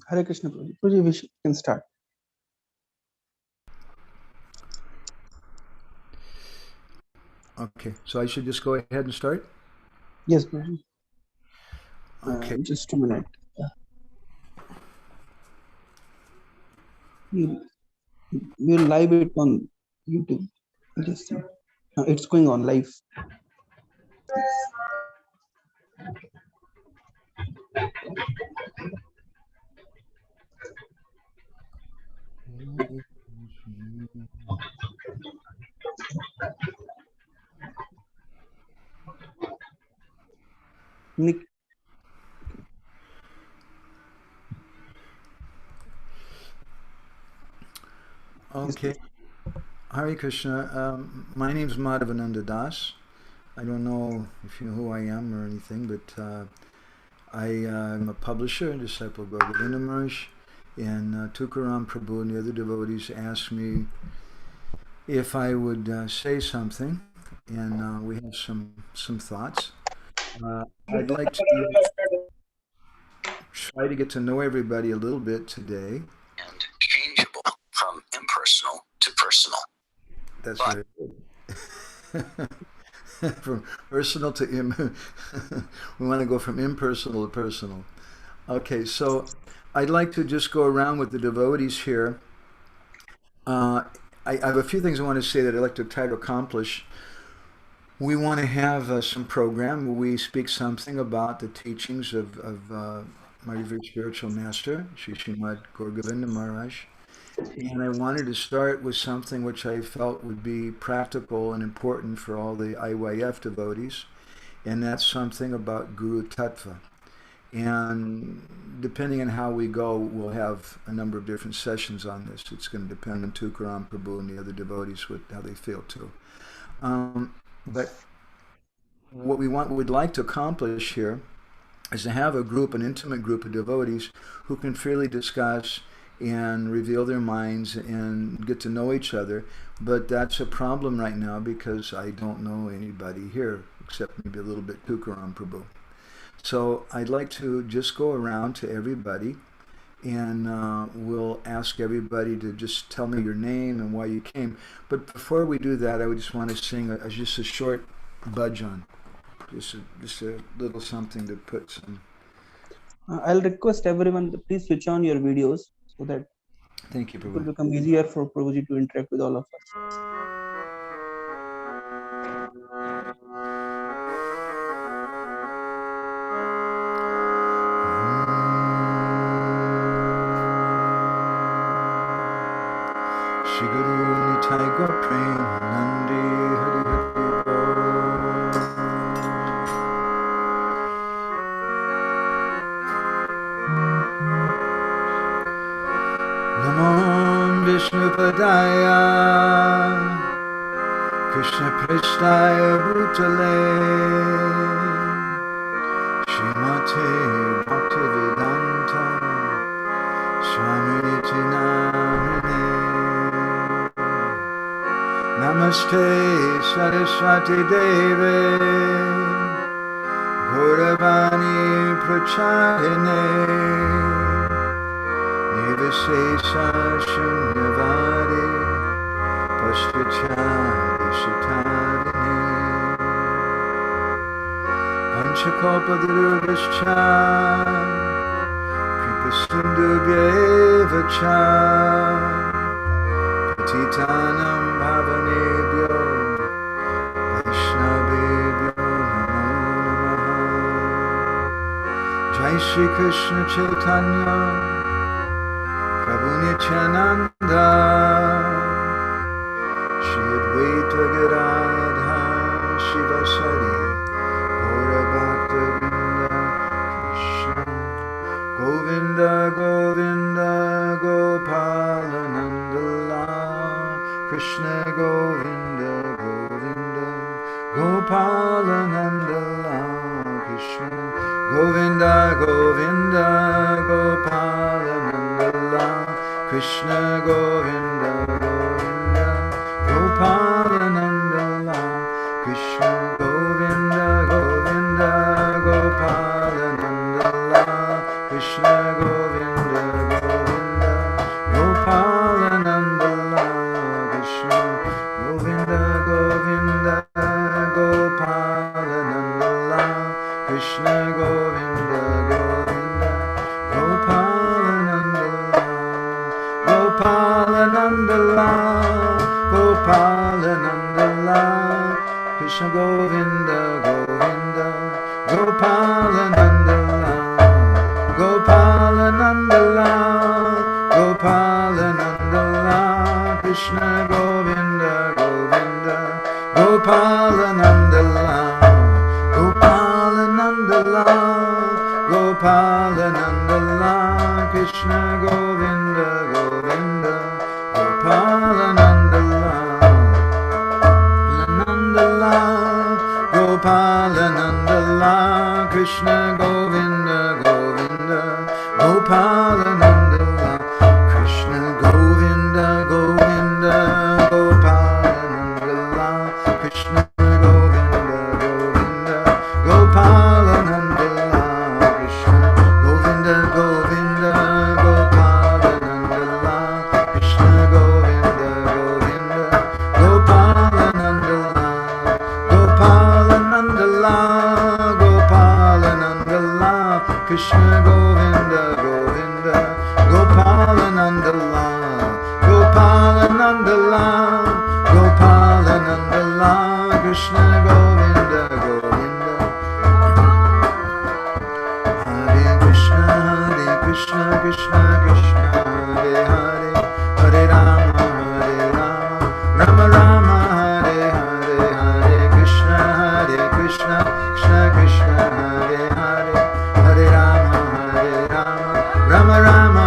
Hare Krishna, Prabhuji. Prabhuji, we can start. Okay, so I should just go ahead and start? Yes, Prabhuji. Okay. Just a minute. We'll live it on YouTube. Just it's going on live. Nick. Okay. Hare Krishna. My name is Madhavananda Das. I don't know if you know who I am or anything, but I am a publisher and disciple of Govinda Maharaj. And Tukaram Prabhu and the other devotees asked me if I would say something, and we have some thoughts. I'd like to try to get to know everybody a little bit today. And changeable from impersonal to personal. That's very good. From personal to we want to go from impersonal to personal. Okay, so I'd like to just go around with the devotees here. I have a few things I want to say that I'd like to try to accomplish. We want to have some program where we speak something about the teachings of my revered spiritual master, Sri Srimad Gaur Govinda Maharaj. And I wanted to start with something which I felt would be practical and important for all the IYF devotees, and that's something about Guru Tattva. And depending on how we go, we'll have a number of different sessions on this. It's going to depend on Tukaram Prabhu and the other devotees, how they feel too. But what we'd like to accomplish here is to have a group, an intimate group of devotees who can freely discuss and reveal their minds and get to know each other. But that's a problem right now because I don't know anybody here except maybe a little bit Tukaram Prabhu. So I'd like to just go around to everybody and we'll ask everybody to just tell me your name and why you came. But before we do that, I would just want to sing just a short bhajan, just a little something to put some. I'll request everyone to please switch on your videos so that Thank you, it will Prabhu. become easier for Prabhuji to interact with all of us. Shri Guru Nitai Gaur Prem Nandi Hari Hari Bol. Namo Vishnu Padaya Krishna Pristaya Bhutale Srimate Bhaktivedanta Swamiti Namine Namaste Saraswati Deve Gauravani Pracharine Nirvisesa Shunyavadi Paschachari Sutarini Panchakalpadurubhascha Kripasindubhyevacha Patitanam Bhavanebhyo Vaishnavebhyo Namo Namaha Jai Shri Krishna Chaitanya Prabhu Nityananda Shri Advaita Gadadha Shivasari Gaura Bhakta Vrinda Krishna Govinda Govinda Gopala Nandalal Krishna Govinda Govinda Gopala Nandalal Krishna Govinda Govinda Gopala Nandalal Krishna Govinda Govinda Gopala Nandalal Krishna Govinda Govinda Gopala Nandalal Krishna Govinda Govinda, Govinda, Gopalananda Lal, Gopalananda Lal, Gopalananda Lal, Krishna Govinda, Govinda, Gopalananda Lal, Gopalananda Lal, Gopalananda Lal, Krishna Govinda, Govinda, Gopalananda Lal, Nanda Lal, Gopalananda Lal, Krishna Govinda, Govinda, Gopalananda Lal, Krishna Govinda, Govinda, Gopalananda Lal, Krishna Govinda, Govinda, Gopalananda Lal, Krishna Govinda, Govinda, Gopalananda Lal, Krishna Govinda, Govinda, Gopalananda Lal, Gopalananda Lal, Gopalananda Lal, Krishna Govinda, Govinda, Gopalananda Lal, Gopalananda Lal, Gopalananda Lal, Krishna Govinda, Govinda. Hare Krishna, Krishna Krishna, Hare Hare, Hare Rama, Rama Rama, Hare Hare, Hare Krishna, Krishna Krishna, Hare Hare, Hare Rama, Rama Rama,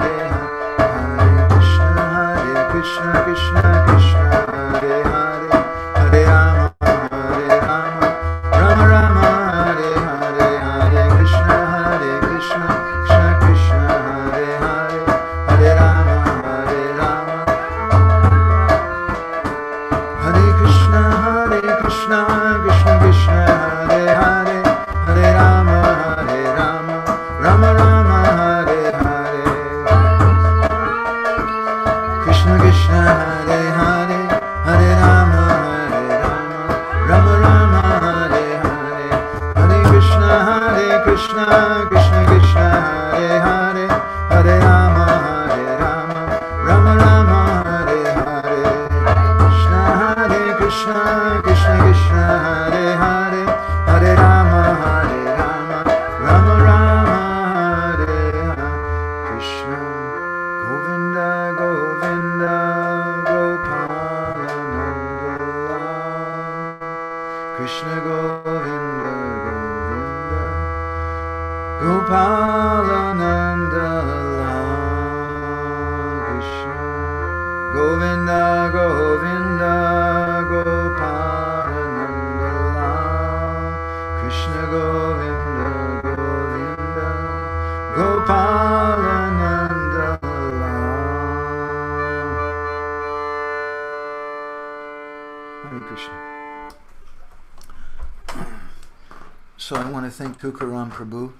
Hare Hare, Hare Krishna, Krishna Krishna, Hare Hare, Hare Rama, Rama Rama, Hare Hare, Hare Krishna, Krishna Krishna, Hare Hare, Hare Rama, Hare Krishna, Krishna Krishna, Hare Hare, Hare Rama, Rama Rama, Hare Hare, Krishna Krishna, Hare Hare, Hare Rama, Rama Rama, Hare Hare, Hare Krishna, Krishna Krishna, Hare Hare, Hare Rama, Rama Rama, Hare Hare, Krishna Krishna, Hare Hare, Hare Rama, Rama Rama, Hare Hare, Krishna Govinda, Govinda, Gopalananda Lal, Krishna Govinda, Govinda, Gopalananda Lal, Krishna Govinda, Govinda, Gopalananda Lal, Krishna Govinda, Govinda, Gopalananda Lal. Hare Krishna. So I want to thank Tukaram Prabhu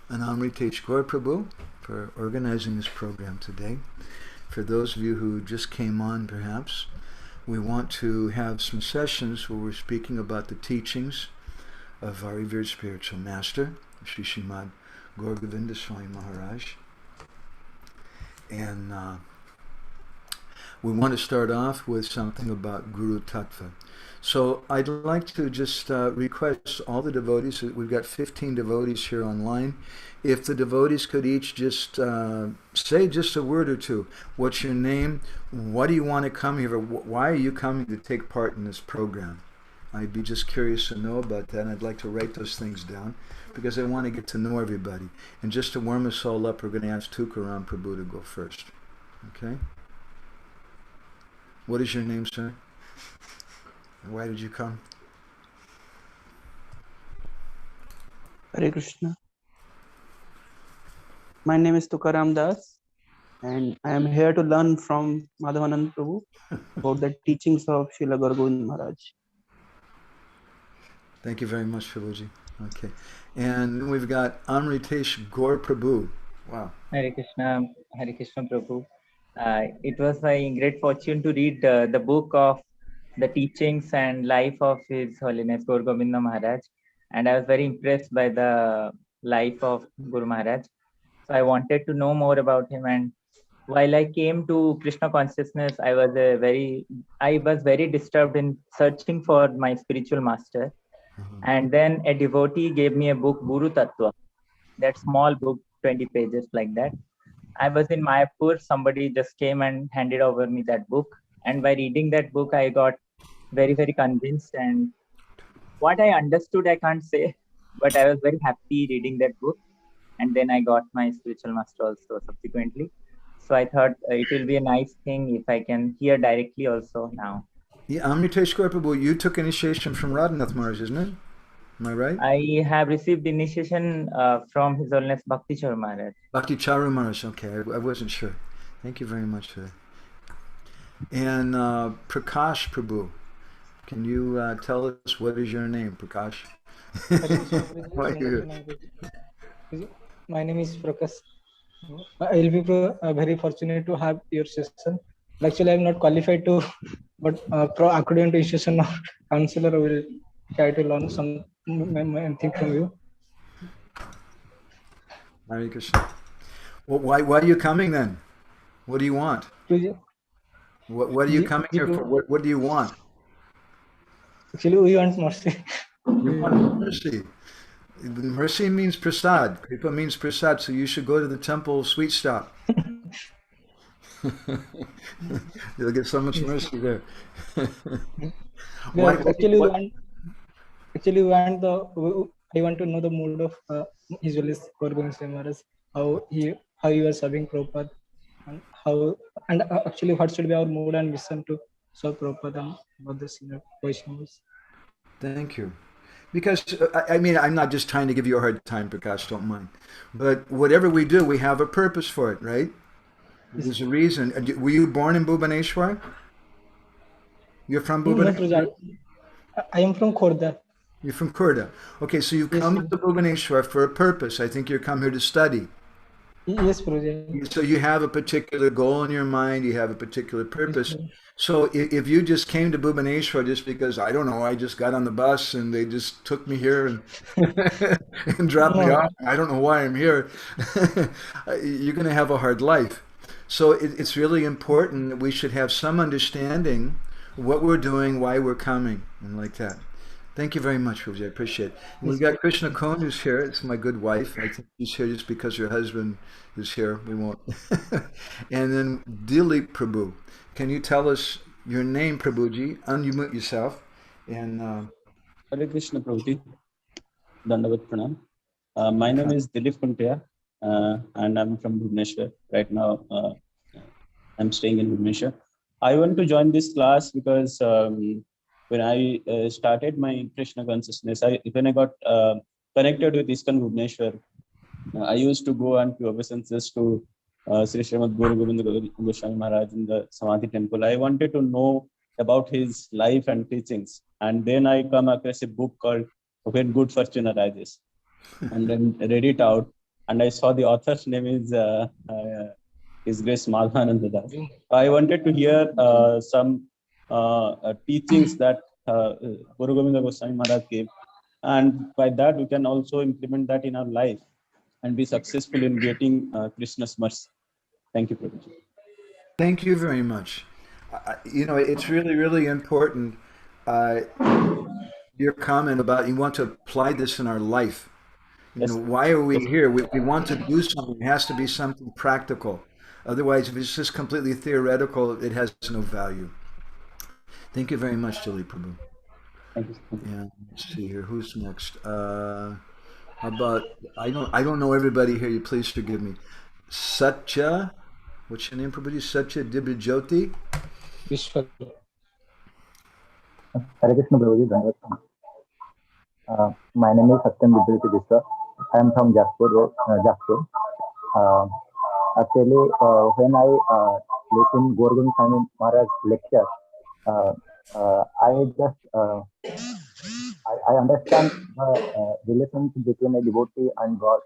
and Amritesh Gaur Prabhu for organizing this program today. For those of you who just came on, perhaps, we want to have some sessions where we're speaking about the teachings of our revered spiritual master, Sri Srimad Gaur Govinda Swami Maharaj. And we want to start off with something about Guru Tattva. So I'd like to just request all the devotees, we've got 15 devotees here online, if the devotees could each just say just a word or two. What's your name? What do you want to come here for? Why are you coming to take part in this program? I'd be just curious to know about that, and I'd like to write those things down because I want to get to know everybody. And just to warm us all up, we're going to ask Tukaram Prabhu to go first. Okay? What is your name, sir? Why did you come? Hare Krishna. My name is Tukaram Das, and I am here to learn from Madhavananda Prabhu about the teachings of Srila Gaur Govind Maharaj. Thank you very much, Prabhuji. Okay. And we've got Amritesh Gaur Prabhu. Wow. Hare Krishna Prabhu. It was my great fortune to read the book of the teachings and life of His Holiness Gaur Govinda Maharaj, and I was very impressed by the life of Guru Maharaj. So I wanted to know more about him, and while I came to Krishna consciousness, I was very disturbed in searching for my spiritual master. And then a devotee gave me a book, Guru Tattva, that small book, 20 pages like that. I was in Mayapur, somebody just came and handed over me that book. And by reading that book, I got very, very convinced. And what I understood, I can't say, but I was very happy reading that book. And then I got my spiritual master also subsequently. So I thought it will be a nice thing if I can hear directly also now. Yeah, Amriteshwar Prabhu, you took initiation from Radhanath Maharaj, isn't it? Am I right? I have received initiation from His Holiness Bhakti Char Maharaj. Bhakti Charu Maharaj, okay, I wasn't sure. Thank you very much for that. And Prakash Prabhu, can you tell us what is your name, Prakash? Why are you here? My name is Prakash. I will be very fortunate to have your session. Actually, I am not qualified to, but according to institution counselor, I will try to learn something from you. Hare Krishna. Well, why are you coming then? What do you want? What are you coming here for? What do you want? Actually, we want mercy. You want mercy. Mercy means prasad. Kripa means prasad, so you should go to the temple sweet stop. You'll get so much mercy there. I want to know the mood of His Holiness Gorgonda Maharaj, how you are serving Prabhupada, and actually what should be our mood and mission to serve Prabhupada and other senior Vaishnavas. Thank you. Because, I mean, I'm not just trying to give you a hard time, Prakash, don't mind. But whatever we do, we have a purpose for it, right? There's a reason. Were you born in Bhubaneswar? You're from Bhubaneswar? I am from Khordha. You're from Khordha. Okay, so you've come to Bhubaneswar for a purpose. I think you come here to study. Yes, Prabhuji. So you have a particular goal in your mind, you have a particular purpose. Yes, so if you just came to Bhubaneswar just because, I don't know, I just got on the bus and they just took me here and, and dropped me off, I don't know why I'm here, you're going to have a hard life. So it's really important that we should have some understanding what we're doing, why we're coming, and like that. Thank you very much, Prabhuji. I appreciate it. We've got Krishna Kohn who's here. It's my good wife. I think she's here just because her husband is here. We won't. And then Dilip Prabhu. Can you tell us your name, Prabhuji? Unmute yourself. And Hare Krishna, Prabhuji. Dandavat Pranam. My name is Dilip Kuntia, and I'm from Bhubaneswar. Right now, I'm staying in Bhubaneswar. I want to join this class because when I started my Krishna consciousness, when I got connected with ISKCON Bhubaneswar, I used to go on few obeisances to Sri Srimad Guru Govinda Goswami Maharaj in the Samadhi temple. I wanted to know about his life and teachings. And then I come across a book called When Good Fortune Arises. And then read it out. And I saw the author's name is His Grace Madhavananda Das. I wanted to hear some teachings that Guru Govinda Goswami Maharaj gave, and by that we can also implement that in our life and be successful in getting Krishna's mercy. Thank you, Prabhuji. Thank you very much. You know, it's really, really important. Your comment about you want to apply this in our life. You know, why are we here? We want to do something. It has to be something practical. Otherwise, if it's just completely theoretical, it has no value. Thank you very much, Dilip Prabhu. Thank you. Yeah, let's see here. Who's next? How about I don't know everybody here. You please forgive me. Satya, what's your name, Prabhuji? Satya Dibyajyoti. Vishwa. Hare Krishna, Prabhuji. My name is Satyam Dibyajyoti Vishwa. I am from Jaspur. Actually, when I listen Gorgon Swami Maharaj lecture, I understand the relationship between a devotee and God.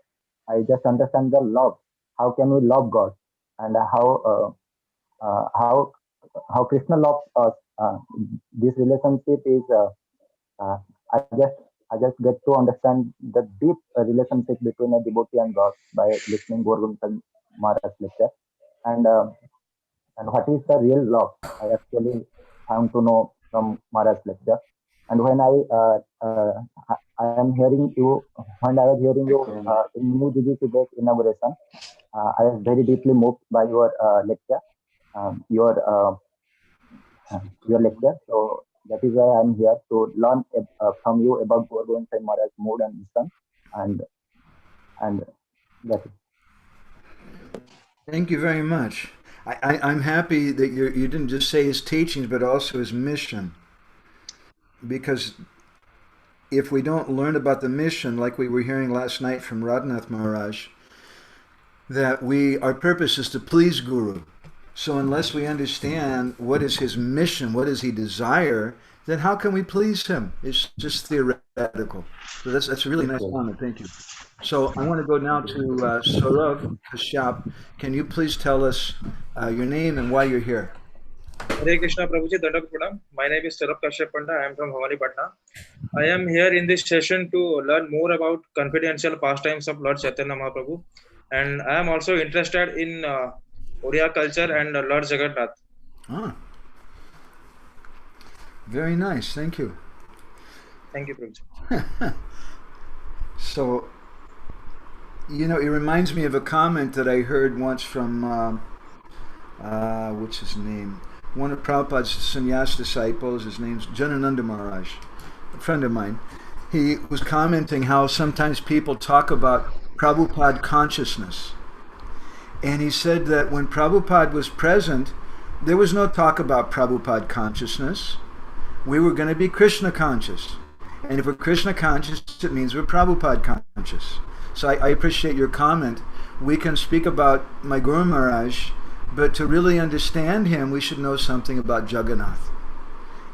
I just understand the love. How can we love God, and how Krishna loves us? This relationship is. I just get to understand the deep relationship between a devotee and God by listening Gorgon Maharaj lecture, and what is the real love? I actually found to know from Maharaj lecture, And when I am hearing you, when I was hearing you in New GBC Deck inauguration, I was very deeply moved by your lecture, um, your uh, your lecture. So that is why I'm here to learn from you about Gorgon Sai Maharaj mood and mission, and and that is. Thank you very much. I'm happy that you didn't just say his teachings, but also his mission. Because if we don't learn about the mission, like we were hearing last night from Radhanath Maharaj, that our purpose is to please Guru. So unless we understand what is his mission, what does he desire, then how can we please him? It's just theoretical. So that's a really nice comment. Thank you. So I want to go now to Saurav Kashyap. Can you please tell us your name and why you're here? Hare Krishna Prabhuji, Dandak Pranam. My name is Sarab Kashyap Panda. I am from Bhavani Patna. I am here in this session to learn more about confidential pastimes of Lord Chaitanya Mahaprabhu. And I am also interested in Oriya culture and Lord Jagannath. Ah, very nice. Thank you. Thank you, Prabhuji. So, you know, it reminds me of a comment that I heard once from, what's his name? One of Prabhupada's sannyas disciples. His name's Janananda Maharaj, a friend of mine. He was commenting how sometimes people talk about Prabhupada consciousness. And he said that when Prabhupada was present, there was no talk about Prabhupada consciousness. We were going to be Krishna conscious. And if we're Krishna conscious, it means we're Prabhupada conscious. So I appreciate your comment. We can speak about my Guru Maharaj, but to really understand him, we should know something about Jagannath.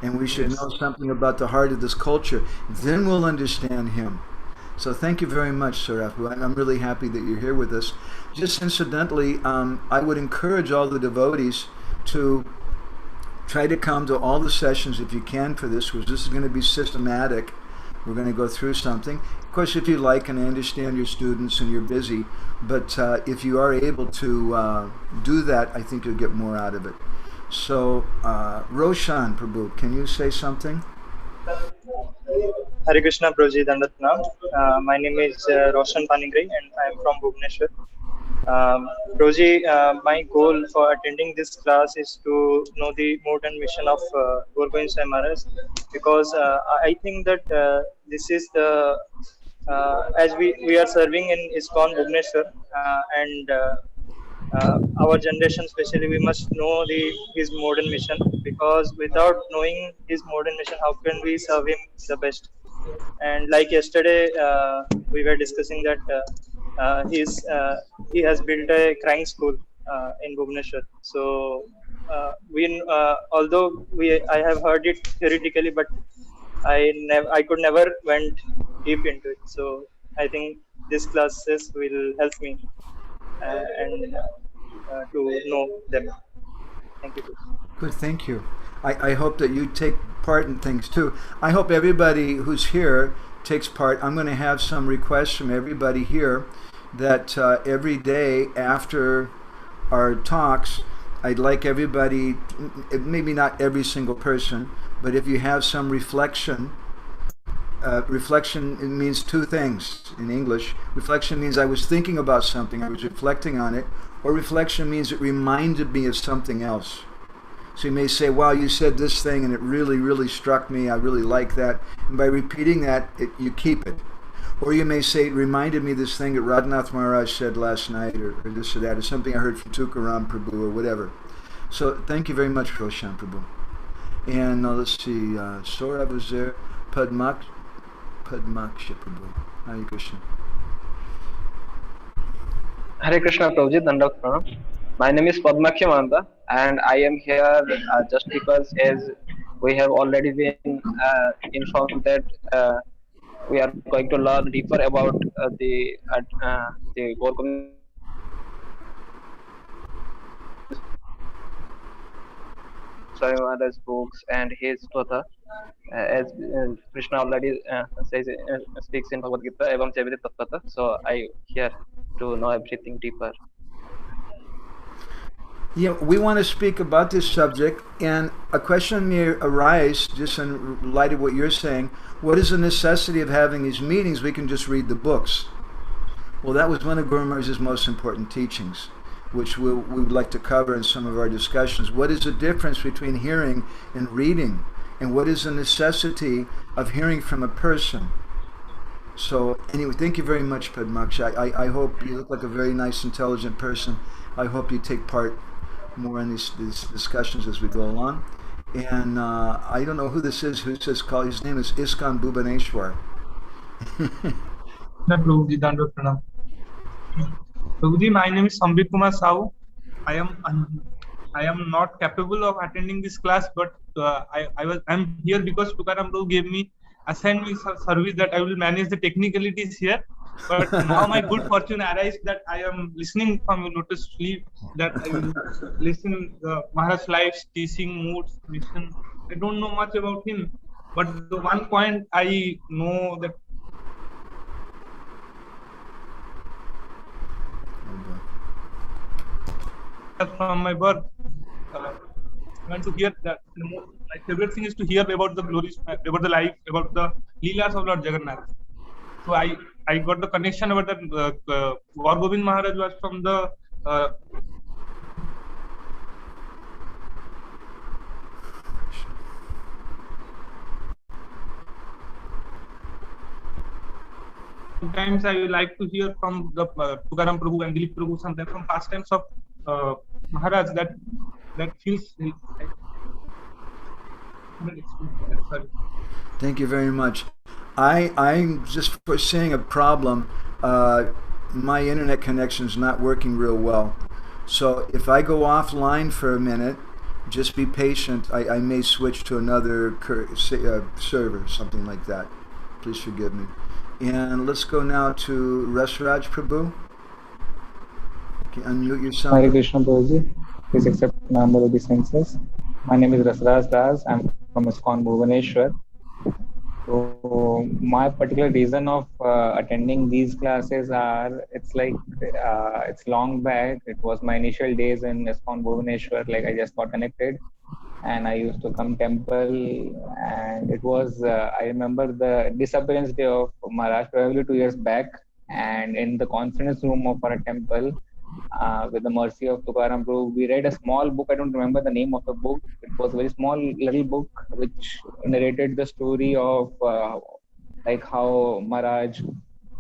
And we should know something about the heart of this culture. Then we'll understand him. So thank you very much, Sarafu. I'm really happy that you're here with us. Just incidentally, I would encourage all the devotees to try to come to all the sessions if you can for this, because this is going to be systematic. We're going to go through something. Of course, if you like, and I understand your students and you're busy, but if you are able to do that, I think you'll get more out of it. So, Roshan Prabhu, can you say something? Hare Krishna Prabhuji Dandatna. My name is Roshan Paningri and I am from Bhubaneswar. Prabhuji, my goal for attending this class is to know the mode and mission of Gorgoin Sai Maharaj, because I think that this is the as we are serving in ISKCON Bhubaneswar, and our generation especially, we must know his mode and mission, because without knowing his mode and mission, how can we serve him the best? And like yesterday, we were discussing that he has built a crying school in Bhubaneswar. So although I have heard it theoretically, but I could never went deep into it. So I think these classes will help me and to know them. Thank you. Good, thank you. I hope that you take part in things too. I hope everybody who's here takes part. I'm going to have some requests from everybody here that every day after our talks, I'd like everybody, maybe not every single person, but if you have some reflection, reflection, it means two things in English. Reflection means I was thinking about something, I was reflecting on it, or reflection means it reminded me of something else. So you may say, wow, you said this thing and it really, really struck me. I really like that. And by repeating that, you keep it. Or you may say, it reminded me of this thing that Radhanath Maharaj said last night, or this or that, or something I heard from Tukaram Prabhu, or whatever. So thank you very much, Roshan Prabhu. And let's see, Saurav was there, Padmaksha Prabhu. Hare Krishna. Hare Krishna Prabhuji, Dandak Pranam. My name is Padmaksha, and I am here just because, as we have already been informed that we are going to learn deeper about the Gorgovinda Swami Maharaj's books and his Stotha, as Krishna already says, speaks in Bhagavad Gita, Evam Chaviti Tatvata. So I here to know everything deeper. Yeah, we want to speak about this subject, and a question may arise just in light of what you're saying. What is the necessity of having these meetings? We can just read the books. Well, that was one of Guru Maharaj's most important teachings, which we would like to cover in some of our discussions. What is the difference between hearing and reading? And what is the necessity of hearing from a person? So anyway, thank you very much, Padmakshi. I hope you look like a very nice, intelligent person. I hope you take part more in these discussions as we go along. And I don't know who this is, who says call. His name is Iskan Bhubaneshwar. Prabhuji, Dandavat Pranam. Prabhuji, my name is Sambit Kumar Sahu. I am not capable of attending this class, but I'm here because Tukaram Prabhu gave me assigned me some service that I will manage the technicalities here. But now my good fortune arises that I am listening from Lotus Sleep, that I will listen Maharaj Life's teaching, moods, mission. I don't know much about him, but the one point I know that from my birth, I want to hear that. My favorite thing is to hear about the glories, about the life, about the Leelas of Lord Jagannath. So I got the connection about that. Gaur Gobind Maharaj was from the sometimes I like to hear from the Tukaram Prabhu and Dilip Prabhu, sometimes from pastimes of Maharaj that feels. Sorry. Thank you very much. I'm just foreseeing a problem. My internet connection is not working real well. So if I go offline for a minute, just be patient. I may switch to another server, something like that. Please forgive me. And let's go now to Rasraj Prabhu. Okay, unmute yourself. Hare Krishna Prabhuji. Please accept number of the census. My name is Rasraj Das. I'm from ISKCON Bhubaneswar. So my particular reason of attending these classes are, it's long back. It was my initial days in ISKCON Bhubaneswar. Like I just got connected, and I used to come temple, and it was I remember the disappearance day of Maharaj probably 2 years back, and in the conference room of our temple, with the mercy of Tukaram Prabhu, we read a small book. I don't remember the name of the book. It was a very small little book which narrated the story of like how Maharaj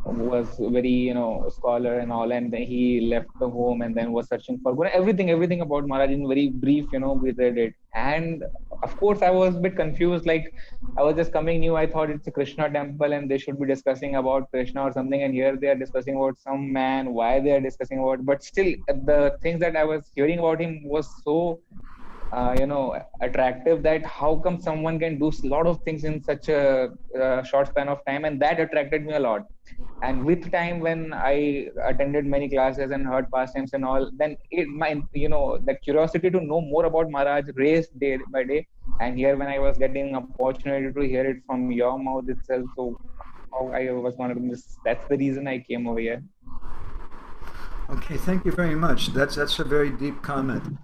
was very scholar and all, and then he left the home and then was searching for Guru. Everything about Maharaj in very brief, we read it. And of course I was a bit confused, like I was just coming new. I thought it's a Krishna temple and they should be discussing about Krishna or something, and here they are discussing about some man. Why they are discussing about? But still the things that I was hearing about him was so attractive, that how come someone can do a lot of things in such a short span of time, and that attracted me a lot. And with time, when I attended many classes and heard pastimes and all, then that curiosity to know more about Maharaj raised day by day. And here, when I was getting opportunity to hear it from your mouth itself, so I was wondering this. That's the reason I came over here. Okay, thank you very much. That's a very deep comment.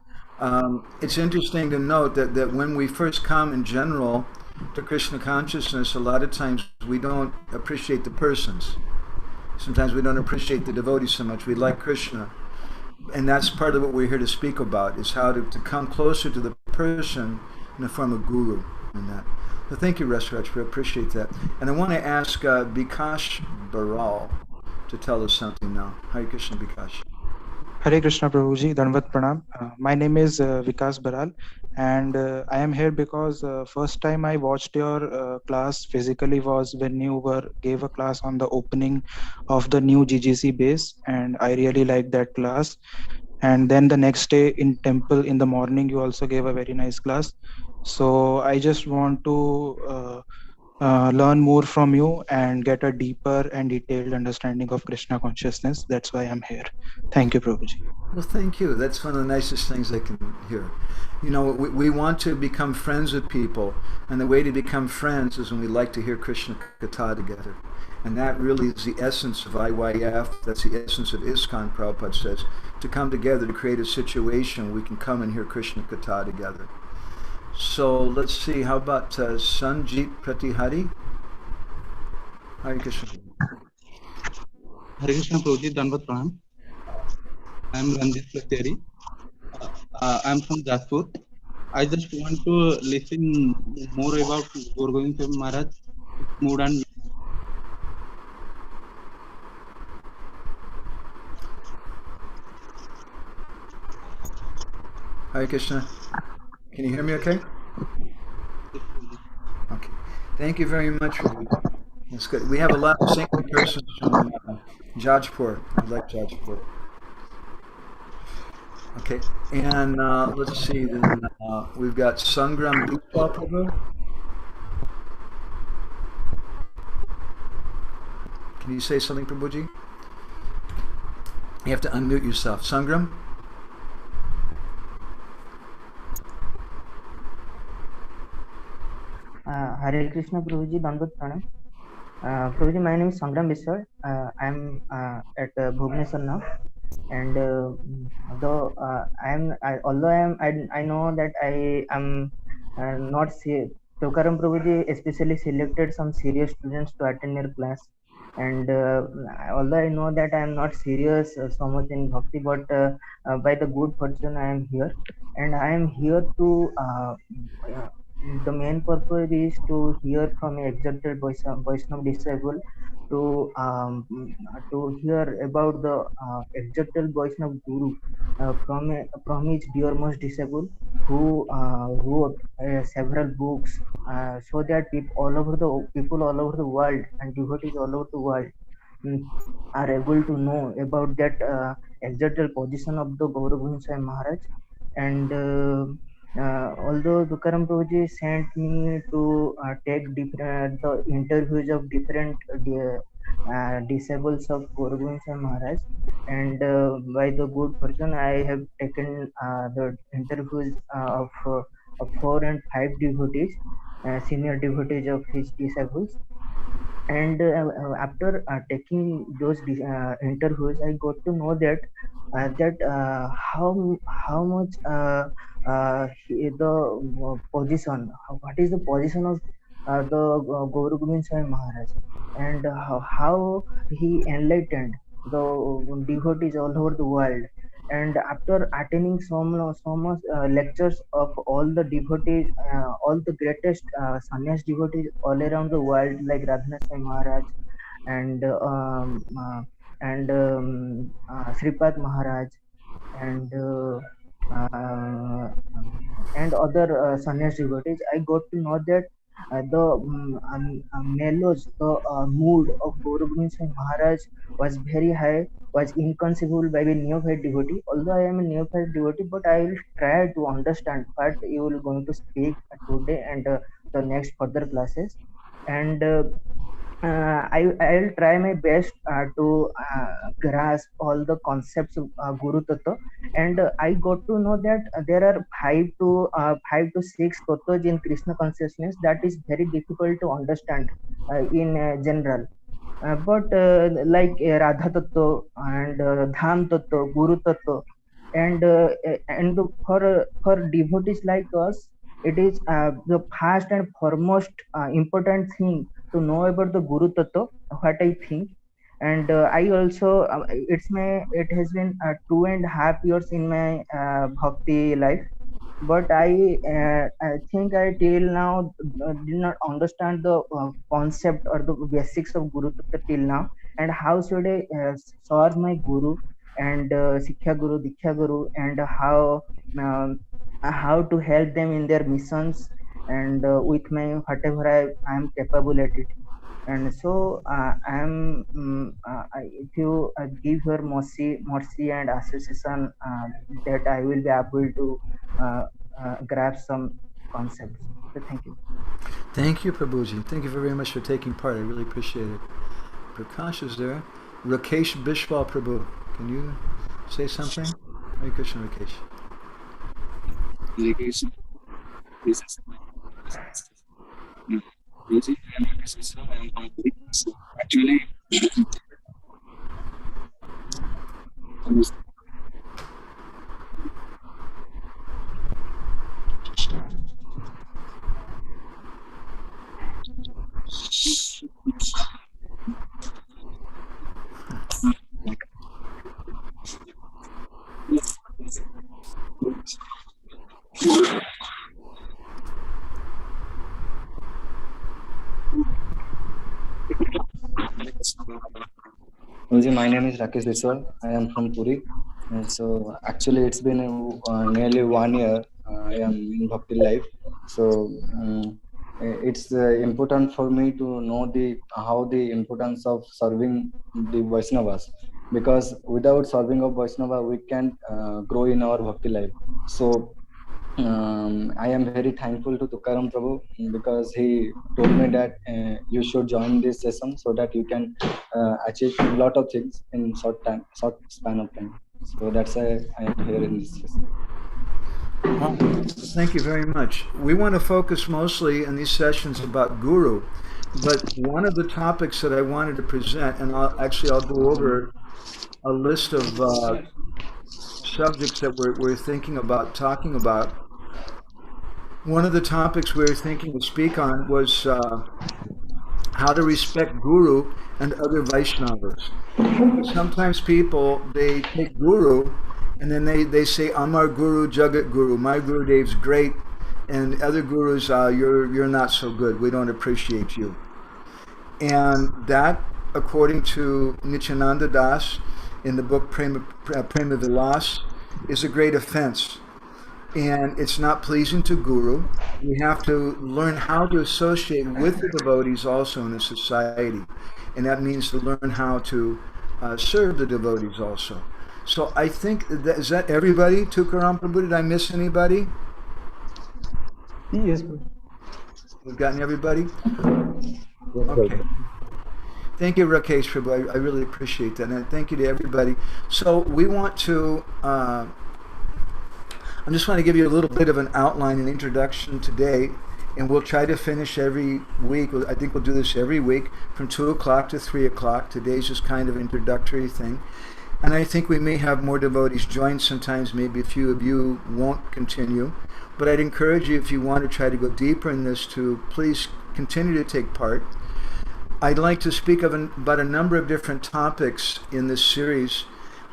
It's interesting to note that when we first come in general to Krishna consciousness, a lot of times we don't appreciate the persons. Sometimes we don't appreciate the devotees so much. We like Krishna. And that's part of what we're here to speak about, is how to come closer to the person in the form of guru and that. So thank you, Rasraj, we appreciate that. And I want to ask Bikash Baral to tell us something now. Hare Krishna, Bikash. Hare Krishna Prabhuji, Dandavat Pranam. My name is Vikas Baral, and I am here because first time I watched your class physically was when you gave a class on the opening of the new GGC base, and I really liked that class. And then the next day in temple in the morning, you also gave a very nice class. So I just want to learn more from you and get a deeper and detailed understanding of Krishna consciousness. That's why I'm here. Thank you, Prabhuji. Well, thank you. That's one of the nicest things I can hear. You know, we want to become friends with people, and the way to become friends is when we like to hear Krishna Katha together. And that really is the essence of IYF. That's the essence of ISKCON, Prabhupada says, to come together to create a situation where we can come and hear Krishna Katha together. So let's see, how about Sanjeet Pratihari? Hare Krishna. Hare Krishna Prabhuji, Danvat Pranam. I am Ranjit Lateri. I am from Jashpur. I just want to listen more about Guru Gobind Singh Maharaj, mood and Hare Krishna. Can you hear me okay? Okay. Thank you very much. That's good. We have a lot of saintly persons from Jajpur. I like Jajpur. Okay. And let's see, then we've got Sangram Dupal Prabhu. Can you say something, Prabhuji? You have to unmute yourself. Sangram? Hare Krishna Prabhuji, Dandat Pranam. Prabhuji, my name is Sangram Biswal. I am at Bhubaneswar now, and although I know that I am not Tokaram Prabhuji especially selected some serious students to attend their class, and although I know that I am not serious so much in bhakti, but by the good fortune I am here, and I am here to the main purpose is to hear from an exalted Vaishnava disciple to hear about the exalted Vaishnava Guru from his dearest disciple who wrote several books so that people all over the world and devotees all over the world are able to know about that exalted position of the Gaura Govind Sai Maharaj. And although Tukaram Prabhuji sent me to take the interviews of different disciples of Gaura Govind Sai Maharaj, and by the good fortune I have taken the interviews of 4 and 5 devotees, senior devotees of his disciples. And after taking those interviews, I got to know that how much the position, what is the position of the Gaura Gobind Sai Maharaj, and how he enlightened the devotees all over the world. And after attending so much lectures of all the devotees, all the greatest sannyas devotees all around the world, like Radhanath Sai Maharaj and Sripad Maharaj and and other sannyas devotees, I got to know that the mellows, the mood of Gaura Gobind Singh Maharaj was very high, was inconceivable by a neophyte devotee. Although I am a neophyte devotee, but I will try to understand what you will going to speak today and the next further classes. And I'll try my best to grasp all the concepts of Guru Tattva, and I got to know that there are 5 to 6 tattvas in Krishna consciousness that is very difficult to understand in general. But like Radha Tattva and Dham Tattva, Guru Tattva, and for devotees like us, it is the first and foremost important thing to know about the Guru Tattva, what I think. And I also it has been 2.5 years in my bhakti life, but I think I till now did not understand the concept or the basics of Guru Tattva till now, and how should I serve my Guru and Sikkha Guru, Diksha Guru, and how to help them in their missions, and with my whatever I am capable at it. And so if you give your mercy and association, that I will be able to grasp some concepts. So thank you. Thank you, Prabhuji. Thank you very much for taking part. I really appreciate it. Prakash is there. Rakesh Bishwal Prabhu. Can you say something? Hare Krishna, Rakesh. Hare Krishna. This is Rosie. I am Rakesh Vishal. I am from Delhi. So actually, My name is Rakesh Biswal. I am from Puri. So actually, it's been nearly 1 year. I am in Bhakti life. So it's important for me to know how the importance of serving the Vaishnavas, because without serving of Vaishnava, we can't grow in our Bhakti life. So I am very thankful to Tukaram Prabhu, because he told me that you should join this session so that you can achieve a lot of things in short span of time. So that's why I am here in this session. Well, thank you very much. We want to focus mostly in these sessions about Guru, but one of the topics that I wanted to present, and I'll go over a list of subjects that we're thinking about talking about. One of the topics we were thinking to speak on was how to respect Guru and other Vaishnavas. Sometimes people, they take Guru and then they say, Amar Guru, Jagat Guru, my Guru Dev's great, and other Gurus, you're not so good, we don't appreciate you. And that, according to Nityananda Das in the book Prema Vilas, is a great offense. And it's not pleasing to Guru. We have to learn how to associate with the devotees also in a society. And that means to learn how to serve the devotees also. So I think, is that everybody? Tukaram Prabhu, did I miss anybody? Yes. We've gotten everybody? Okay. Thank you, Rakesh Prabhu. I really appreciate that. And thank you to everybody. So we want to... I just want to give you a little bit of an outline and introduction today, and we'll try to finish every week. I think we'll do this every week from 2 o'clock to 3 o'clock. Today's just kind of an introductory thing. And I think we may have more devotees join sometimes. Maybe a few of you won't continue. But I'd encourage you, if you want to try to go deeper in this, to please continue to take part. I'd like to speak about a number of different topics in this series.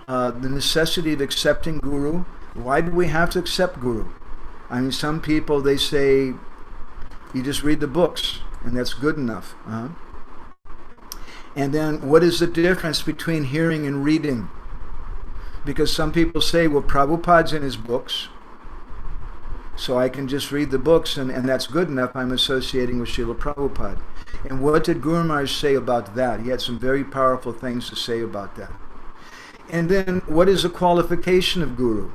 The necessity of accepting Guru. Why do we have to accept Guru? I mean, some people, they say, you just read the books, and that's good enough. And then, what is the difference between hearing and reading? Because some people say, well, Prabhupada's in his books, so I can just read the books, and that's good enough. I'm associating with Srila Prabhupada. And what did Guru Maharaj say about that? He had some very powerful things to say about that. And then, what is the qualification of Guru?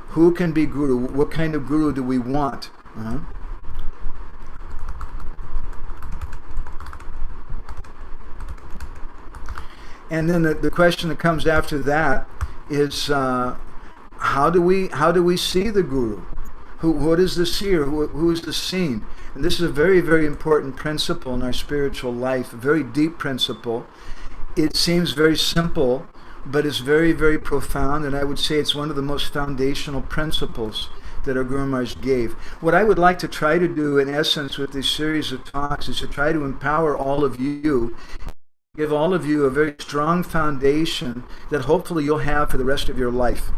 Who can be Guru? What kind of Guru do we want? And then the question that comes after that is, how do we see the Guru? What is the seer? Who is the seen? And this is a very, very important principle in our spiritual life, a very deep principle. It seems very simple, but it's very, very profound, and I would say it's one of the most foundational principles that our Guru Maharaj gave. What I would like to try to do, in essence, with this series of talks is to try to empower all of you, give all of you a very strong foundation that hopefully you'll have for the rest of your life.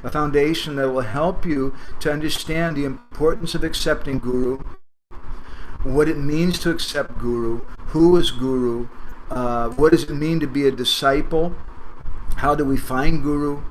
A foundation that will help you to understand the importance of accepting Guru, what it means to accept Guru, who is Guru, what does it mean to be a disciple, how do we find Guru,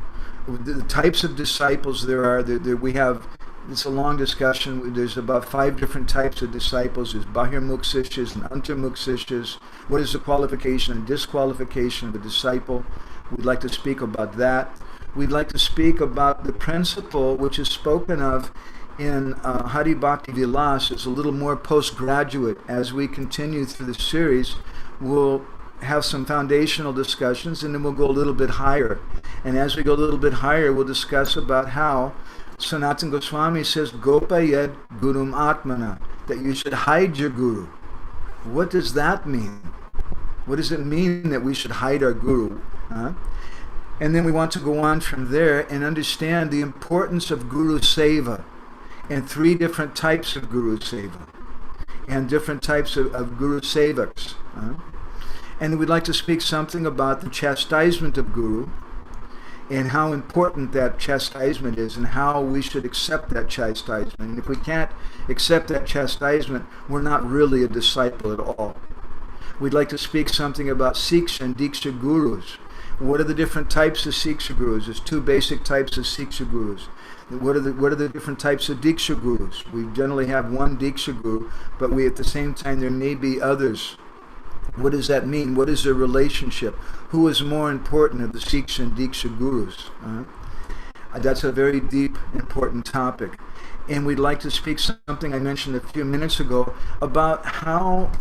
the types of disciples there are. We have, it's a long discussion. There's about 5 different types of disciples. There's Bahirmukh Sishyas and Antarmukh Sishyas. What is the qualification and disqualification of a disciple? We'd like to speak about that. We'd like to speak about the principle which is spoken of in Hari Bhakti Vilas is a little more postgraduate. As we continue through the series, we'll have some foundational discussions, and then we'll go a little bit higher. And as we go a little bit higher, we'll discuss about how Sanatana Goswami says, Gopayed Gurum Atmana, that you should hide your guru. What does that mean? What does it mean that we should hide our guru? And then we want to go on from there and understand the importance of Guru Seva and 3 different types of Guru Seva and different types of Guru Sevaks. And we'd like to speak something about the chastisement of Guru and how important that chastisement is and how we should accept that chastisement. And if we can't accept that chastisement, we're not really a disciple at all. We'd like to speak something about Siksha and Diksha Gurus. What are the different types of Siksha Gurus? There's 2 basic types of Siksha Gurus. What are the different types of Diksha Gurus? We generally have one Diksha Guru, but at the same time there may be others. What does that mean? What is their relationship? Who is more important of the Siksha and Diksha Gurus? That's a very deep, important topic. And we'd like to speak something I mentioned a few minutes ago about how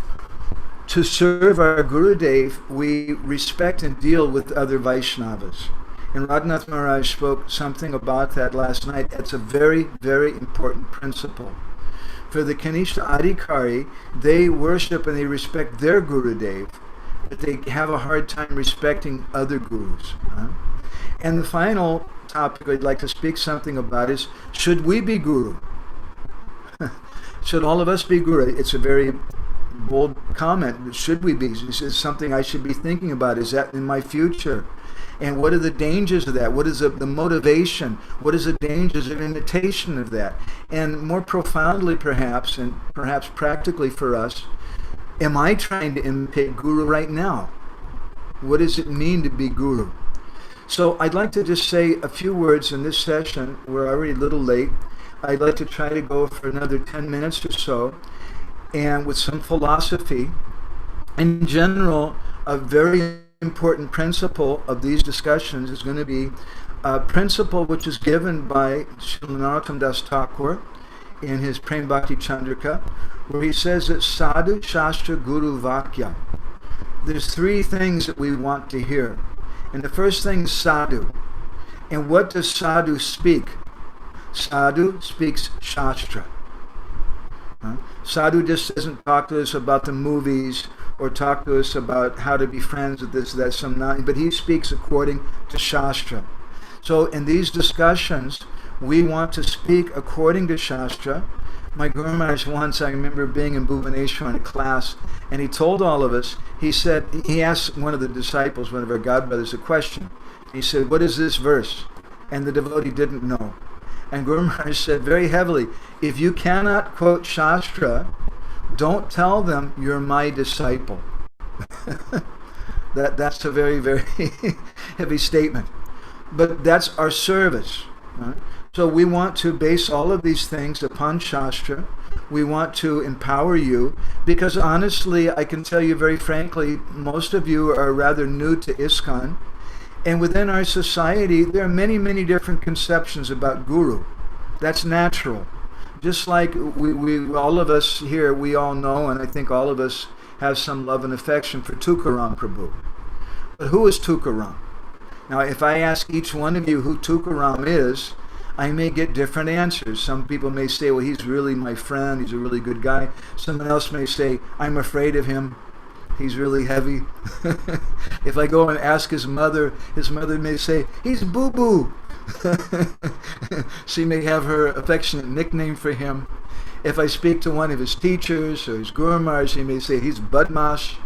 to serve our Gurudev, we respect and deal with other Vaishnavas. And Radhanath Maharaj spoke something about that last night. That's a very, very important principle. For the Kanishta Adhikari, they worship and they respect their Gurudev, but they have a hard time respecting other gurus. And the final topic I'd like to speak something about is, should we be guru? Should all of us be guru? It's a very bold comment. Should we be? This is something I should be thinking about. Is that in my future? And what are the dangers of that? What is the motivation? What is the dangers of imitation of that? And more profoundly perhaps, and perhaps practically for us, am I trying to imitate Guru right now? What does it mean to be Guru? So I'd like to just say a few words in this session. We're already a little late. I'd like to try to go for another 10 minutes or so, and with some philosophy. In general, a very important principle of these discussions is going to be a principle which is given by Srila Narottam Das Thakur in his Prem Bhakti Chandrika, where he says that Sadhu, Shastra, Guru, Vakya. There's 3 things that we want to hear. And the first thing is Sadhu. And what does Sadhu speak? Sadhu speaks Shastra. Sadhu just doesn't talk to us about the movies or talk to us about how to be friends with this, that, some not, but he speaks according to Shastra. So in these discussions, we want to speak according to Shastra. My Guru Maharaj once, I remember being in Bhubaneswar in a class, and he told all of us, he asked one of the disciples, one of our godbrothers, a question. He said, what is this verse? And the devotee didn't know. And Guru Maharaj said very heavily, if you cannot quote Shastra, don't tell them you're my disciple. That's a very, very heavy statement. But that's our service. Right? So we want to base all of these things upon Shastra. We want to empower you, because honestly, I can tell you very frankly, most of you are rather new to ISKCON. And within our society, there are many, many different conceptions about Guru. That's natural. Just like we all of us here, we all know, and I think all of us have some love and affection for Tukaram Prabhu. But who is Tukaram? Now, if I ask each one of you who Tukaram is, I may get different answers. Some people may say, well, he's really my friend, he's a really good guy. Someone else may say, I'm afraid of him, he's really heavy. If I go and ask his mother may say, he's boo-boo. She may have her affectionate nickname for him. If I speak to one of his teachers or his Guru Maharaj, he may say he's Badmash.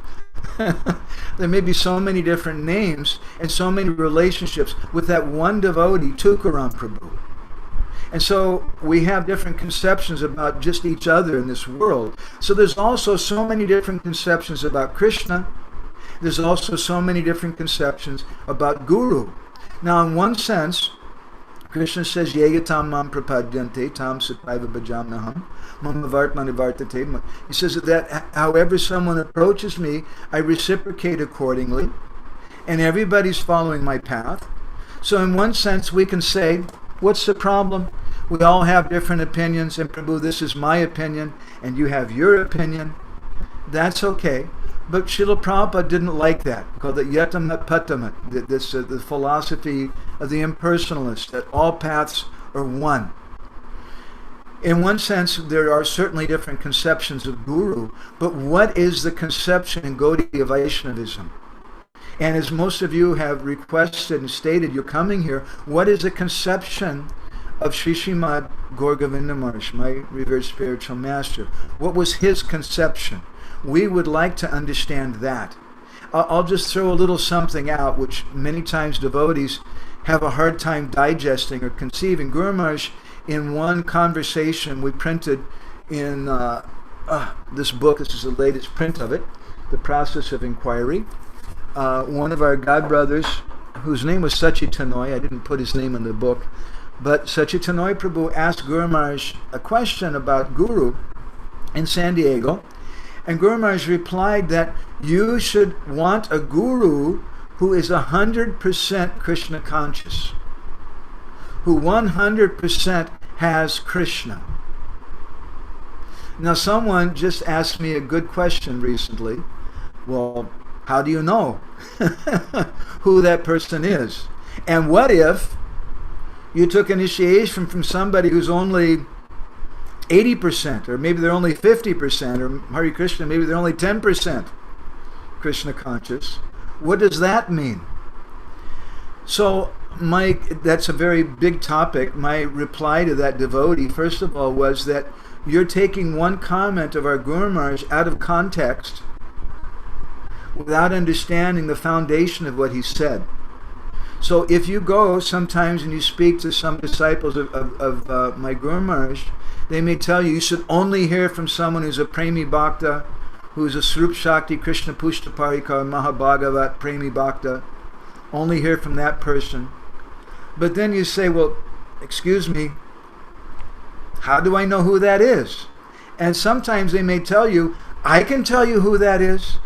There may be so many different names and so many relationships with that one devotee, Tukaram Prabhu. And so we have different conceptions about just each other in this world. So there's also so many different conceptions about Krishna. There's also so many different conceptions about Guru. Now, in one sense, Krishna says, Yegatam mam prapadyante tam sataiva bhajamnaham mama vartmani vartate. He says that however someone approaches me, I reciprocate accordingly, and everybody's following my path. So in one sense, we can say, what's the problem? We all have different opinions, and Prabhu, this is my opinion, and you have your opinion. That's okay. But Srila Prabhupada didn't like that, called it yatamat patamat, the philosophy of the impersonalist, that all paths are one. In one sense, there are certainly different conceptions of Guru, but what is the conception in Gaudiya Vaishnavism? And as most of you have requested and stated, you're coming here, what is the conception of Sri Srimad Gaur Govinda Maharaj, my revered spiritual master? What was his conception? We would like to understand that. I'll just throw a little something out, which many times devotees have a hard time digesting or conceiving. Guru Maharaj, in one conversation we printed in this book, this is the latest print of it, The Process of Inquiry, one of our godbrothers, whose name was Sachitanoi, I didn't put his name in the book, but Sachitanoi Prabhu asked Guru Maharaj a question about Guru in San Diego, and Guru Maharaj replied that you should want a Guru who is 100% Krishna conscious, who 100% has Krishna. Now someone just asked me a good question recently. Well, how do you know who that person is? And what if you took initiation from somebody who's only 80%, or maybe they're only 50%, or Hare Krishna, maybe they're only 10% Krishna conscious? What does that mean? So that's a very big topic. My reply to that devotee, first of all, was that you're taking one comment of our Guru Maharaj out of context without understanding the foundation of what he said. So if you go sometimes and you speak to some disciples of my Guru Maharaj, they may tell you should only hear from someone who's a Premi Bhakta, who's a Srup Shakti Krishna Pushta Parikar Mahabhagavat Premi Bhakta. Only hear from that person. But then you say, well, excuse me, how do I know who that is? And sometimes they may tell you, I can tell you who that is.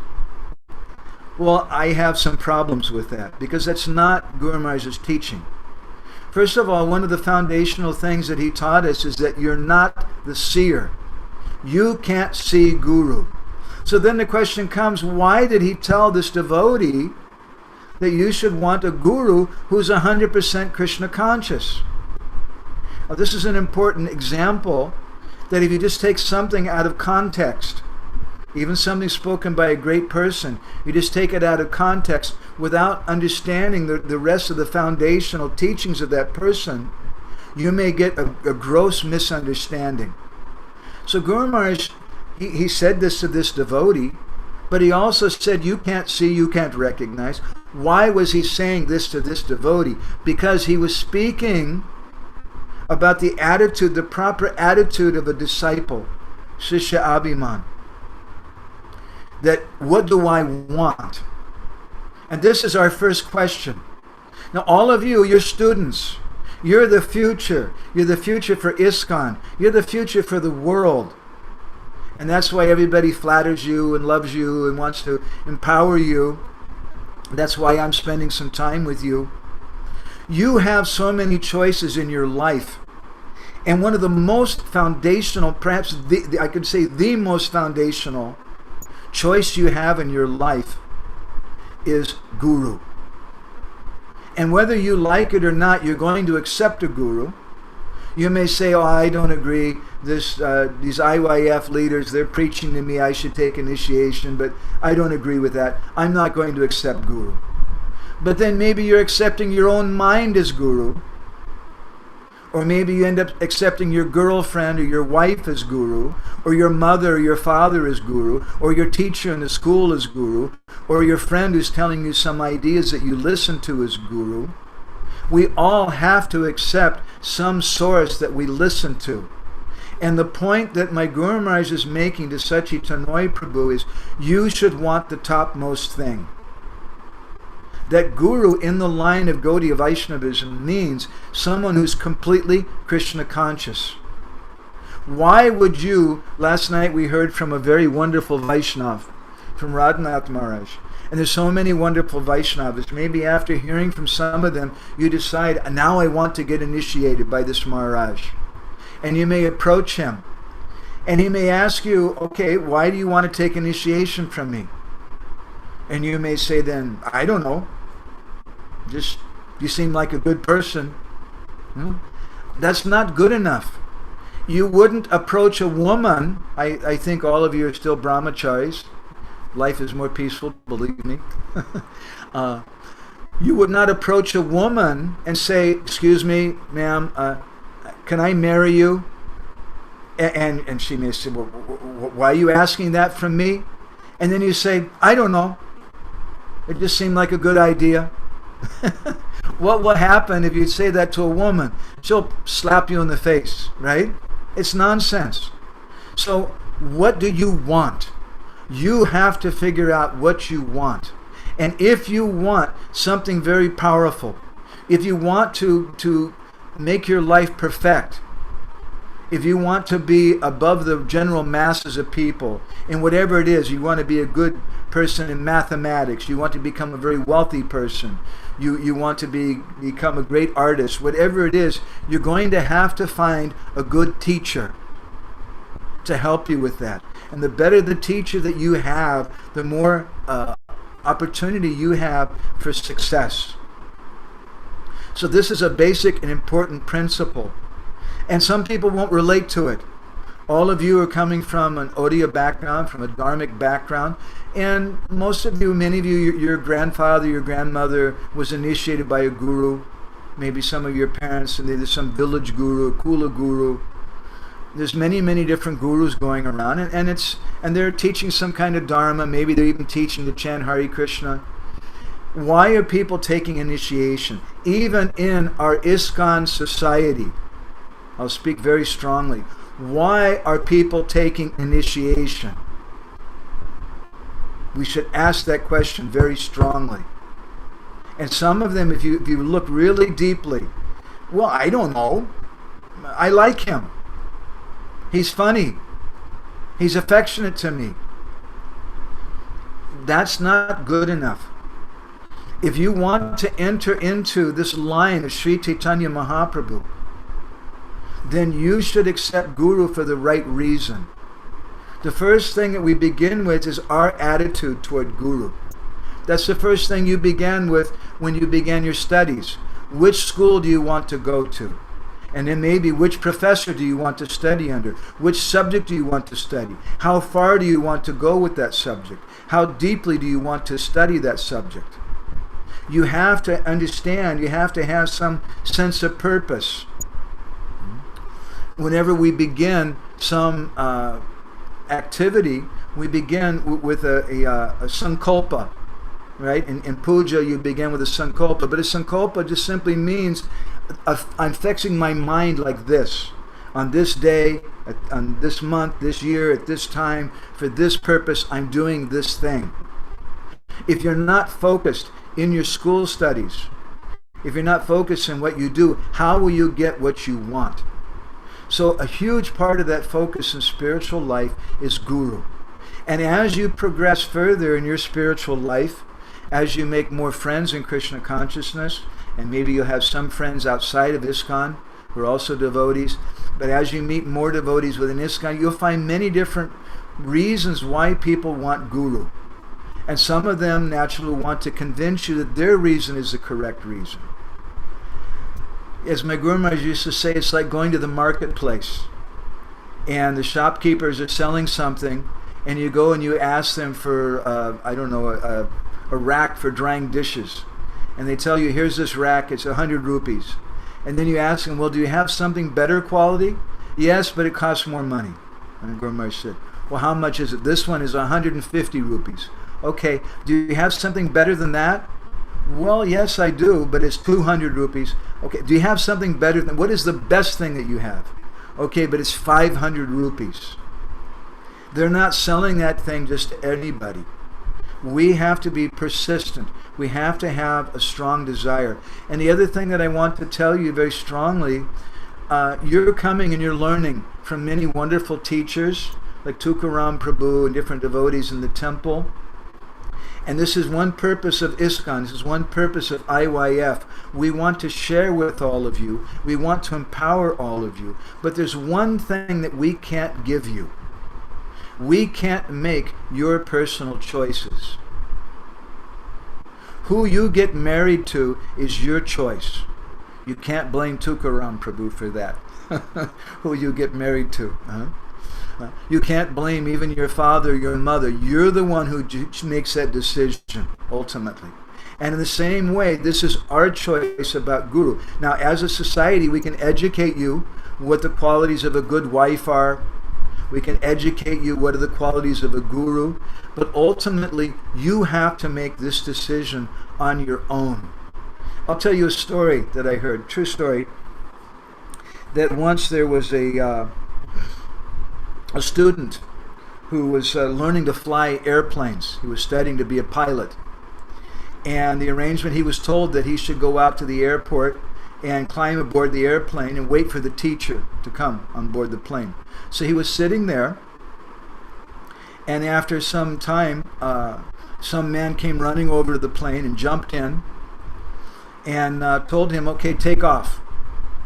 Well, I have some problems with that, because that's not Guru Maharaj's teaching. First of all, one of the foundational things that he taught us is that you're not the seer. You can't see Guru. So then the question comes, why did he tell this devotee that you should want a Guru who's 100% Krishna conscious? Now, this is an important example that if you just take something out of context, even something spoken by a great person, you just take it out of context without understanding the rest of the foundational teachings of that person, you may get a gross misunderstanding. So Guru Maharaj, he said this to this devotee, but he also said, you can't see, you can't recognize. Why was he saying this to this devotee? Because he was speaking about the attitude, the proper attitude of a disciple, Shishya Abhiman. That what do I want? And this is our first question. Now all of you, you're students. You're the future. You're the future for ISKCON. You're the future for the world. And that's why everybody flatters you and loves you and wants to empower you. That's why I'm spending some time with you. You have so many choices in your life. And one of the most foundational, perhaps I could say the most foundational choice you have in your life is Guru. And whether you like it or not, you're going to accept a Guru. You may say, oh, I don't agree. These IYF leaders, they're preaching to me I should take initiation, but I don't agree with that. I'm not going to accept Guru. But then maybe you're accepting your own mind as Guru. Or maybe you end up accepting your girlfriend or your wife as Guru, or your mother or your father as Guru, or your teacher in the school as Guru, or your friend who's telling you some ideas that you listen to as Guru. We all have to accept some source that we listen to. And the point that my Guru Maharaj is making to Sachitanoi Prabhu is, you should want the topmost thing. That Guru in the line of Gaudiya Vaishnavism means someone who's completely Krishna conscious. Why would you, last night we heard from a very wonderful Vaishnav, from Radhanath Maharaj, and there's so many wonderful Vaishnavas, maybe after hearing from some of them, you decide, now I want to get initiated by this Maharaj. And you may approach him. And he may ask you, okay, why do you want to take initiation from me? And you may say then, I don't know. Just, you seem like a good person. That's not good enough. You wouldn't approach a woman. I think all of you are still brahmacharis. Life is more peaceful, believe me. You would not approach a woman and say, excuse me, ma'am, can I marry you? And she may say, well, why are you asking that from me? And then you say, I don't know. It just seemed like a good idea. What will happen if you say that to a woman? She'll slap you in the face, right? It's nonsense. So what do you want? You have to figure out what you want. And if you want something very powerful, if you want to make your life perfect, if you want to be above the general masses of people in whatever it is, you want to be a good person in mathematics, you want to become a very wealthy person, you want to become a great artist, whatever it is, you're going to have to find a good teacher to help you with that. And the better the teacher that you have, the more opportunity you have for success. So this is a basic and important principle. And some people won't relate to it. All of you are coming from an Odiya background, from a Dharmic background, and most of you, many of you, your grandfather, your grandmother was initiated by a guru, maybe some of your parents, and there's some village guru, a Kula guru. There's many different gurus going around, and they're teaching some kind of dharma. Maybe they're even teaching to chant Hare Krishna. Why are people taking initiation? Even in our ISKCON society, I'll speak very strongly. Why are people taking initiation? We should ask that question very strongly. And some of them, if you look really deeply, well, I don't know. I like him. He's funny. He's affectionate to me. That's not good enough. If you want to enter into this line of Sri Chaitanya Mahaprabhu, then you should accept Guru for the right reason. The first thing that we begin with is our attitude toward Guru. That's the first thing you began with when you began your studies. Which school do you want to go to? And then maybe which professor do you want to study under? Which subject do you want to study? How far do you want to go with that subject? How deeply do you want to study that subject? You have to understand, you have to have some sense of purpose. Whenever we begin some activity, we begin with a sankalpa, right? In puja, you begin with a sankalpa, but a sankalpa just simply means I'm fixing my mind like this. On this day, on this month, this year, at this time, for this purpose, I'm doing this thing. If you're not focused in your school studies, if you're not focused in what you do, how will you get what you want? So a huge part of that focus in spiritual life is Guru. And as you progress further in your spiritual life, as you make more friends in Krishna consciousness, and maybe you'll have some friends outside of ISKCON who are also devotees, but as you meet more devotees within ISKCON, you'll find many different reasons why people want Guru. And some of them naturally want to convince you that their reason is the correct reason. As my Guru Maharaj used to say, it's like going to the marketplace and the shopkeepers are selling something, and you go and you ask them for, a rack for drying dishes. And they tell you, here's this rack, it's 100 rupees. And then you ask them, well, do you have something better quality? Yes, but it costs more money. And Guru Maharaj said, well, how much is it? This one is 150 rupees. Okay, do you have something better than that? Well, yes, I do, but it's 200 rupees. Okay, do you have something better than, what is the best thing that you have? Okay, but it's 500 rupees. They're not selling that thing just to anybody. We have to be persistent. We have to have a strong desire. And the other thing that I want to tell you very strongly, you're coming and you're learning from many wonderful teachers like Tukaram Prabhu and different devotees in the temple. And this is one purpose of ISKCON. This is one purpose of IYF. We want to share with all of you. We want to empower all of you. But there's one thing that we can't give you. We can't make your personal choices. Who you get married to is your choice. You can't blame Tukaram Prabhu for that. Who you get married to. You can't blame even your father, your mother. You're the one who makes that decision, ultimately. And in the same way, this is our choice about Guru. Now, as a society, we can educate you what the qualities of a good wife are. We can educate you what are the qualities of a Guru. But ultimately, you have to make this decision on your own. I'll tell you a story that I heard, true story, that once there was a student who was learning to fly airplanes. He was studying to be a pilot. And the arrangement, he was told that he should go out to the airport and climb aboard the airplane and wait for the teacher to come on board the plane. So he was sitting there, and after some time, some man came running over to the plane and jumped in and told him, okay, take off.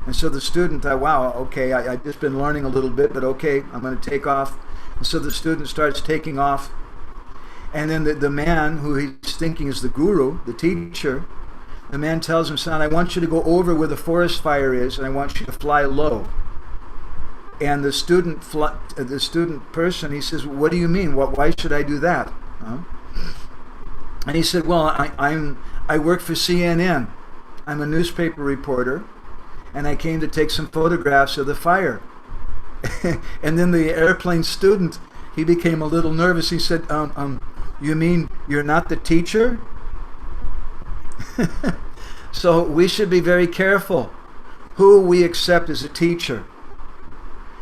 And so the student thought, wow, okay, I've just been learning a little bit, but okay, I'm going to take off. And so the student starts taking off. And then the man who he's thinking is the guru, the teacher, the man tells him, son, I want you to go over where the forest fire is, and I want you to fly low. And the student person, he says, what do you mean? Why should I do that? And he said, well, I work for CNN. I'm a newspaper reporter. And I came to take some photographs of the fire. And then the airplane student, he became a little nervous. He said, you mean you're not the teacher? So we should be very careful who we accept as a teacher.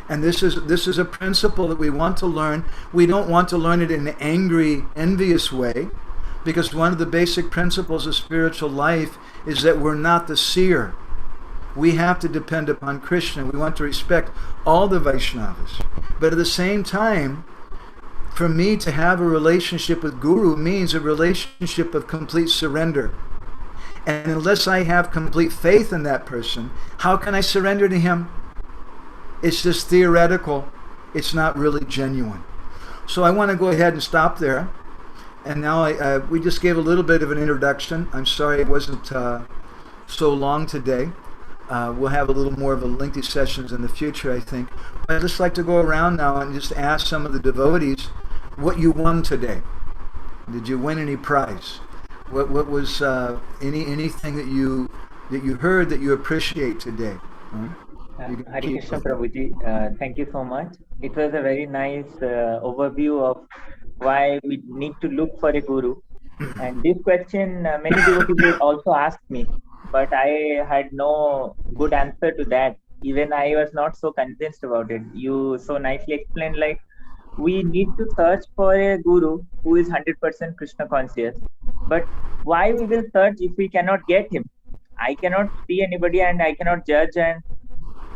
And this is a principle that we want to learn. We don't want to learn it in an angry, envious way, because one of the basic principles of spiritual life is that we're not the seer. We have to depend upon Krishna. We want to respect all the Vaishnavas. But at the same time, for me to have a relationship with Guru means a relationship of complete surrender. And unless I have complete faith in that person, how can I surrender to him? It's just theoretical. It's not really genuine. So I want to go ahead and stop there. And now we just gave a little bit of an introduction. I'm sorry it wasn't so long today. We'll have a little more of a lengthy sessions in the future, I think. But I'd just like to go around now and just ask some of the devotees what you won today. Did you win any prize? What was anything that you heard that you appreciate today? Hare Krishna Prabhuji, thank you so much. It was a very nice overview of why we need to look for a guru. And this question many devotees also asked me, but I had no good answer to that. Even I was not so convinced about it. You so nicely explained, like, we need to search for a guru who is 100% Krishna conscious. But why we will search if we cannot get him? I cannot see anybody and I cannot judge and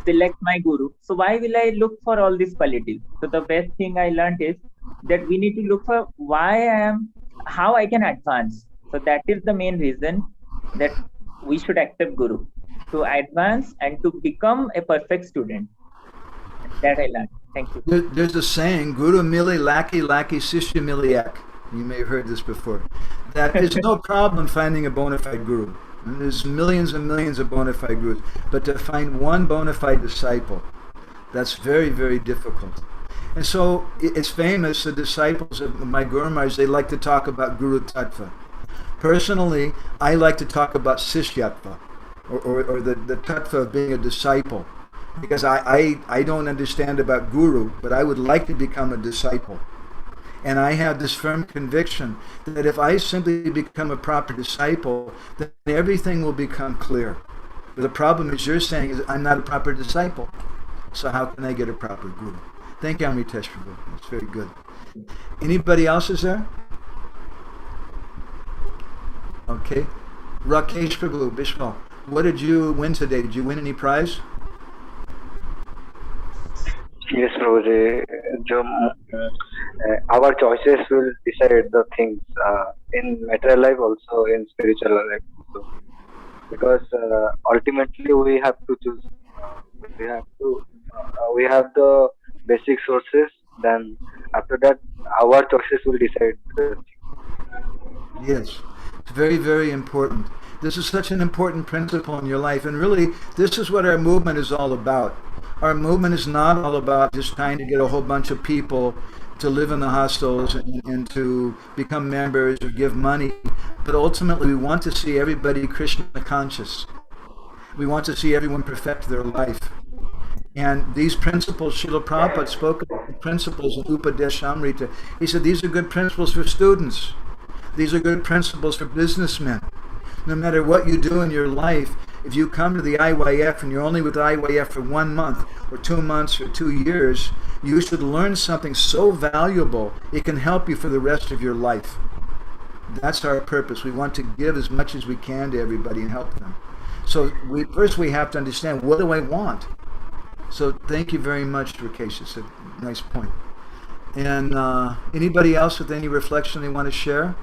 select my guru. So why will I look for all these qualities? So the best thing I learned is that we need to look for how I can advance. So that is the main reason that we should accept guru, to advance and to become a perfect student. That I learned. Thank you. There's a saying, Guru mili laki sishya miliak. You may have heard this before. That is no problem finding a bona fide guru. There's millions and millions of bona fide gurus. But to find one bona fide disciple, that's very, very difficult. And so it's famous, the disciples of my Guru Maharaj, they like to talk about Guru Tattva. Personally, I like to talk about Sishyatva, or the Tattva of being a disciple. Because I don't understand about Guru, but I would like to become a disciple. And I have this firm conviction that if I simply become a proper disciple, then everything will become clear. But the problem is you're saying is I'm not a proper disciple. So how can I get a proper Guru? Thank you, Amritesh Prabhu. That's very good. Anybody else is there? Okay. Rakesh Prabhu, Bishwal, what did you win today? Did you win any prize? Yes, Prabhuji. our choices will decide the things in material life, also in spiritual life also. Because ultimately we have to choose. We have the basic sources. Then after that, our choices will decide the thing. Yes, it's very, very important. This is such an important principle in your life, and really, this is what our movement is all about. Our movement is not all about just trying to get a whole bunch of people to live in the hostels and to become members or give money, but ultimately, we want to see everybody Krishna conscious. We want to see everyone perfect their life. And these principles, Srila Prabhupada spoke about the principles in Upadeshamrita. He said these are good principles for students. These are good principles for businessmen. No matter what you do in your life, if you come to the IYF and you're only with the IYF for 1 month or 2 months or 2 years, you should learn something so valuable it can help you for the rest of your life. That's our purpose. We want to give as much as we can to everybody and help them. So first we have to understand, what do I want? So thank you very much, Rakesh. It's a nice point. And anybody else with any reflection they want to share?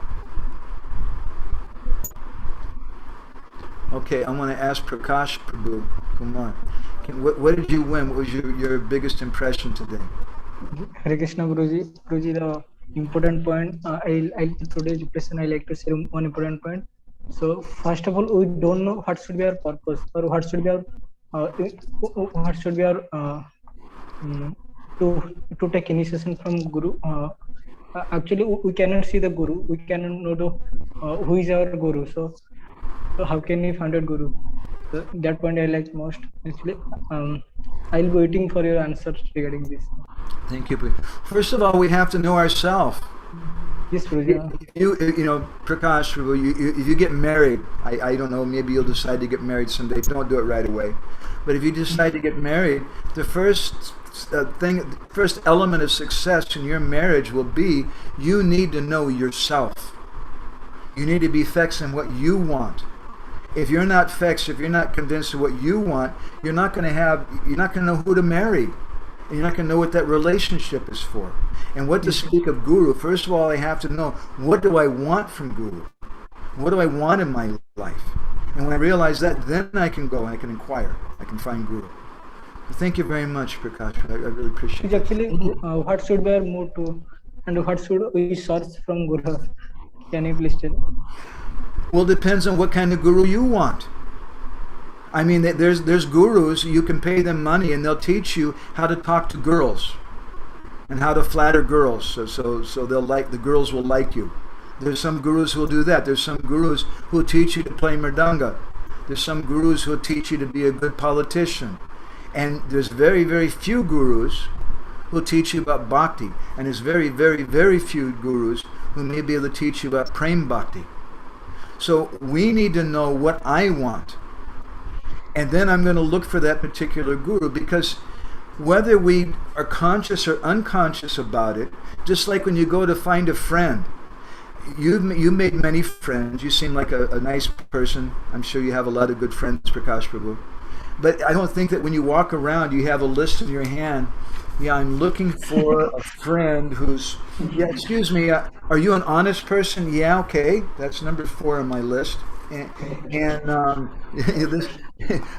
Okay, I want to ask Prakash Prabhu Kumar. What did you win? What was your biggest impression today? Hare Krishna Guruji. Guruji, the important point, today's lesson I like to share one important point. So first of all, we don't know what should be our purpose or what should be our to take initiation from Guru. Actually, we cannot see the Guru. We cannot know who is our Guru. So how can we find a Guru? So that point I like most. Actually, I'll be waiting for your answers regarding this. Thank you. First of all, we have to know ourselves. Yes, Prabhu. You know, Prakash, if you get married, I don't know, maybe you'll decide to get married someday. Don't do it right away. But if you decide to get married, the first element of success in your marriage will be you need to know yourself. You need to be fixed in what you want. If you're not fixed, if you're not convinced of what you want, you're not going to know who to marry. And you're not going to know what that relationship is for. And what to speak of Guru, first of all, I have to know, what do I want from Guru? What do I want in my life? And when I realize that, then I can go and I can inquire. I can find Guru. Thank you very much, Prakash. I really appreciate it. Actually, what should be our mood to, and what should we search from Guru? Can you please tell? Well, it depends on what kind of Guru you want. I mean, there's gurus, you can pay them money and they'll teach you how to talk to girls and how to flatter girls, so the girls will like you. There's some gurus who will do that. There's some gurus who will teach you to play mridanga. There's some gurus who will teach you to be a good politician. And there's very, very few gurus who will teach you about bhakti. And there's very, very, very few gurus who may be able to teach you about prem bhakti. So we need to know what I want. And then I'm going to look for that particular guru, because whether we are conscious or unconscious about it, just like when you go to find a friend, you made many friends. You seem like a nice person. I'm sure you have a lot of good friends, Prakash Prabhu. But I don't think that when you walk around, you have a list in your hand. Yeah, I'm looking for a friend who's, yeah, excuse me, are you an honest person? Yeah, okay, that's number 4 on my list. And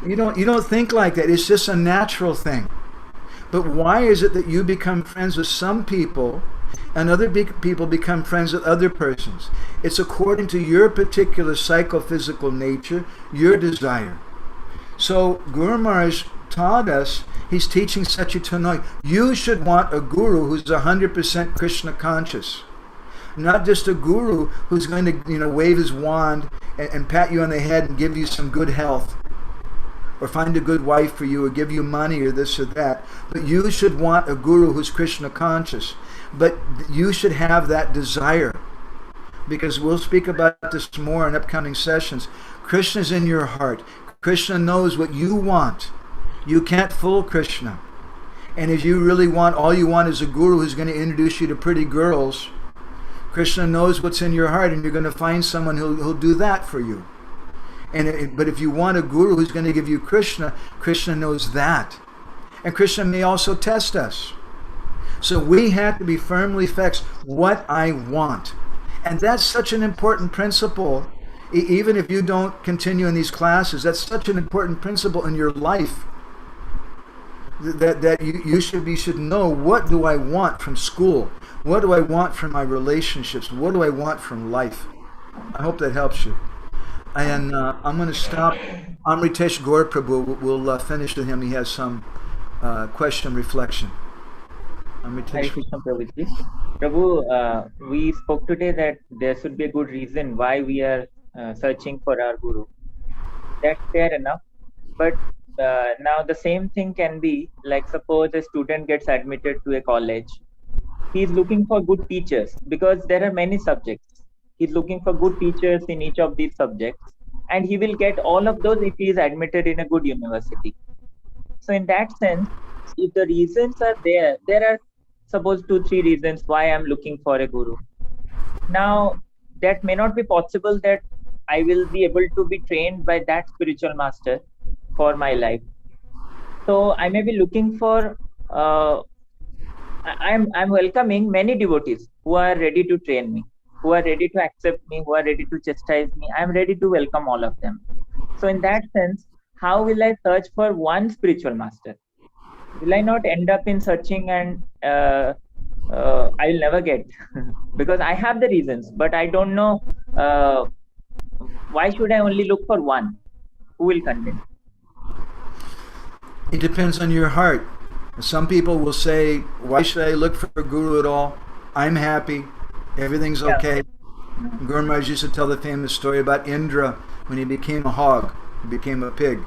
you don't think like that. It's just a natural thing. But why is it that you become friends with some people and other people become friends with other persons? It's according to your particular psychophysical nature, your desire. So Guru Maharaj taught us, he's teaching Satchitananda, you should want a guru who's 100% Krishna conscious. Not just a guru who's going to wave his wand and pat you on the head and give you some good health, or find a good wife for you, or give you money, or this or that. But you should want a guru who's Krishna conscious. But you should have that desire, because we'll speak about this more in upcoming sessions. Krishna's in your heart. Krishna knows what you want. You can't fool Krishna. And if you really want, all you want is a guru who's going to introduce you to pretty girls, Krishna knows what's in your heart, and you're going to find someone who'll do that for you. But if you want a guru who's going to give you Krishna, Krishna knows that. And Krishna may also test us. So we have to be firmly fixed what I want. And that's such an important principle. Even if you don't continue in these classes, that's such an important principle in your life. That you should know, what do I want from school? What do I want from my relationships? What do I want from life? I hope that helps you. And I'm going to stop. Amritesh Gaur Prabhu will finish with him. He has some question reflection. Hare Krishna Prabhuji. Prabhu, we spoke today that there should be a good reason why we are searching for our Guru. That's fair enough. But now the same thing can be, like, suppose a student gets admitted to a college. He's looking for good teachers because there are many subjects. He's looking for good teachers in each of these subjects, and he will get all of those if he is admitted in a good university. So in that sense, if the reasons are there are suppose 2-3 reasons why I'm looking for a guru. Now, that may not be possible that I will be able to be trained by that spiritual master for my life. So I may be looking for, I'm welcoming many devotees who are ready to train me, who are ready to accept me, who are ready to chastise me. I'm ready to welcome all of them. So in that sense, how will I search for one spiritual master? Will I not end up in searching and I will never get because I have the reasons, but I don't know why should I only look for one? Who will convince? It depends on your heart. Some people will say, why should I look for a guru at all? I'm happy. Everything's okay. Guru Maharaj used to tell the famous story about Indra when he became a hog, he became a pig.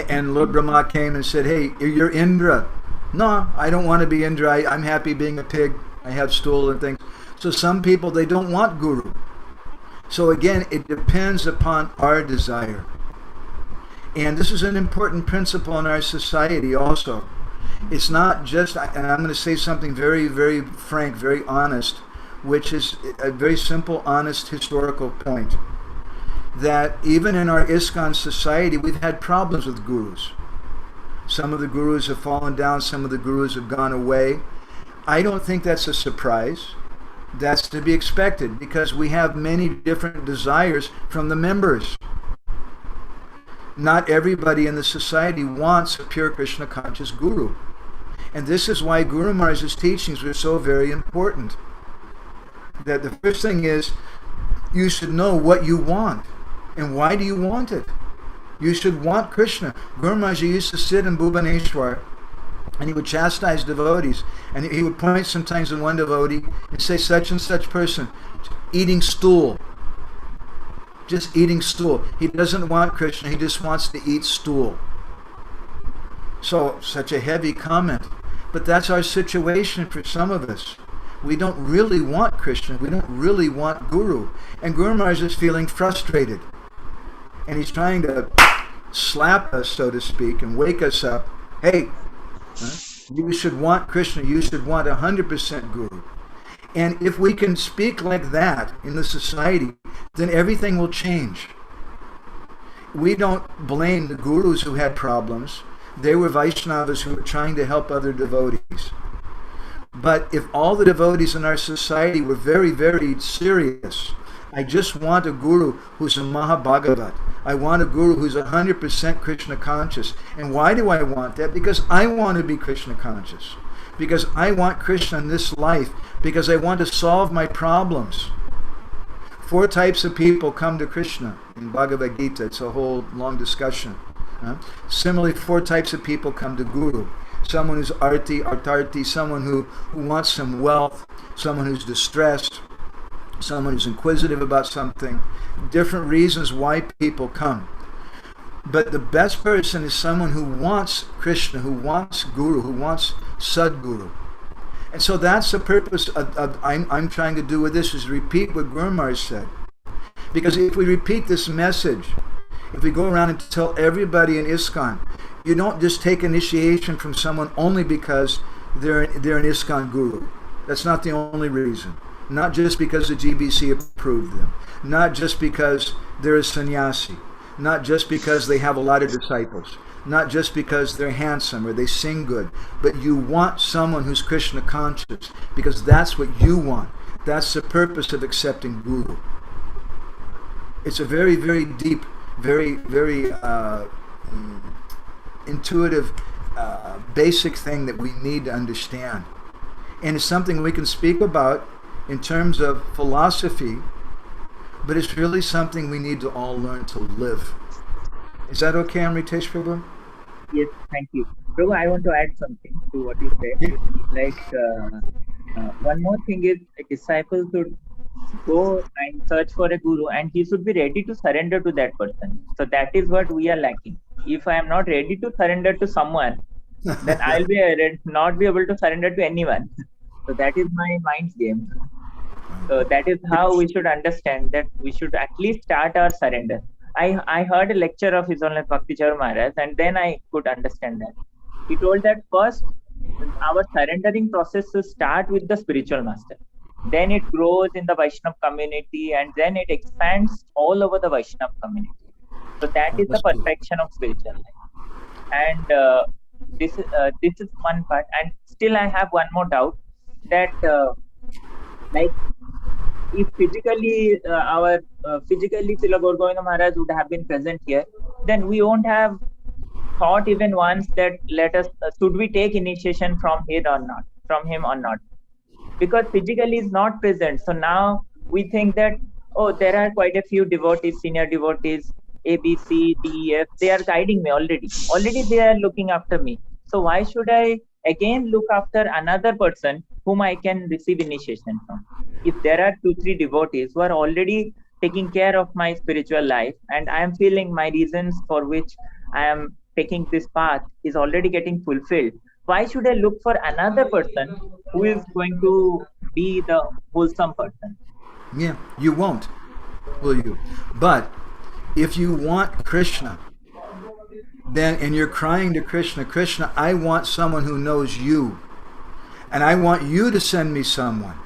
And Lord Brahma came and said, hey, you're Indra. No, I don't want to be Indra. I'm happy being a pig. I have stool and things. So some people, they don't want guru. So again, it depends upon our desire. And this is an important principle in our society also. It's not just, and I'm going to say something very, very frank, very honest, which is a very simple, honest, historical point. That even in our ISKCON society, we've had problems with gurus. Some of the gurus have fallen down, some of the gurus have gone away. I don't think that's a surprise. That's to be expected because we have many different desires from the members. Not everybody in the society wants a pure Krishna conscious guru. And this is why Guru Maharaj's teachings are so very important. That the first thing is, you should know what you want. And why do you want it? You should want Krishna. Guru Maharaj used to sit in Bhubaneswar and he would chastise devotees. And he would point sometimes to one devotee and say, such and such person, eating stool. Just eating stool. He doesn't want Krishna, he just wants to eat stool. So, such a heavy comment. But that's our situation for some of us. We don't really want Krishna, we don't really want Guru. And Guru Maharaj is feeling frustrated. And he's trying to slap us, so to speak, and wake us up. Hey, you should want Krishna, you should want 100% Guru. And if we can speak like that in the society, then everything will change. We don't blame the gurus who had problems. They were Vaishnavas who were trying to help other devotees. But if all the devotees in our society were very, very serious, I just want a guru who's a Mahabhagavat. I want a guru who's 100% Krishna conscious. And why do I want that? Because I want to be Krishna conscious. Because I want Krishna in this life. Because I want to solve my problems. 4 types of people come to Krishna in Bhagavad Gita. It's a whole long discussion. Similarly, 4 types of people come to Guru. Someone who's artarti, someone who wants some wealth, someone who's distressed, someone who's inquisitive about something. Different reasons why people come. But the best person is someone who wants Krishna, who wants Guru, who wants Sadguru. And so that's the purpose of I'm trying to do with this, is repeat what Guru Maharaj said. Because if we repeat this message, if we go around and tell everybody in ISKCON, you don't just take initiation from someone only because they're an ISKCON guru. That's not the only reason. Not just because the GBC approved them. Not just because they're a sannyasi. Not just because they have a lot of disciples. not just because they're handsome or they sing good, but you want someone who's Krishna conscious because that's what you want. That's the purpose of accepting Guru. It's a very, very deep, very, very intuitive, basic thing that we need to understand. And it's something we can speak about in terms of philosophy, but it's really something we need to all learn to live. Is that okay, Amritesh Prabhu? Yes, thank you. Prabhu, I want to add something to what you said. Like, one more thing is a disciple should go and search for a guru, and he should be ready to surrender to that person. So that is what we are lacking. If I am not ready to surrender to someone, then I'll be not be able to surrender to anyone. So that is my mind's game. So that is how we should understand that we should at least start our surrender. I heard a lecture of His Holiness Bhakti Charu Maharaj, and then I could understand that. He told that first, our surrendering process should start with the spiritual master. Then it grows in the Vaishnava community, and then it expands all over the Vaishnava community. So that is the perfection of spiritual life. And this is one part. And still, I have one more doubt that like if physically physically Srila Gaur Govinda Maharaj would have been present here, then we won't have thought even once that let us should we take initiation from him or not, because physically is not present. So now we think that, oh, there are quite a few devotees, senior devotees, A, B, C, D, E, F, they are guiding me already they are looking after me. So why should I again look after another person whom I can receive initiation from? If there are 2-3 devotees who are already taking care of my spiritual life, and I am feeling my reasons for which I am taking this path is already getting fulfilled, why should I look for another person who is going to be the wholesome person? Yeah, you won't, will you? But if you want Krishna, then, and you're crying to Krishna, Krishna, I want someone who knows you, and I want you to send me someone.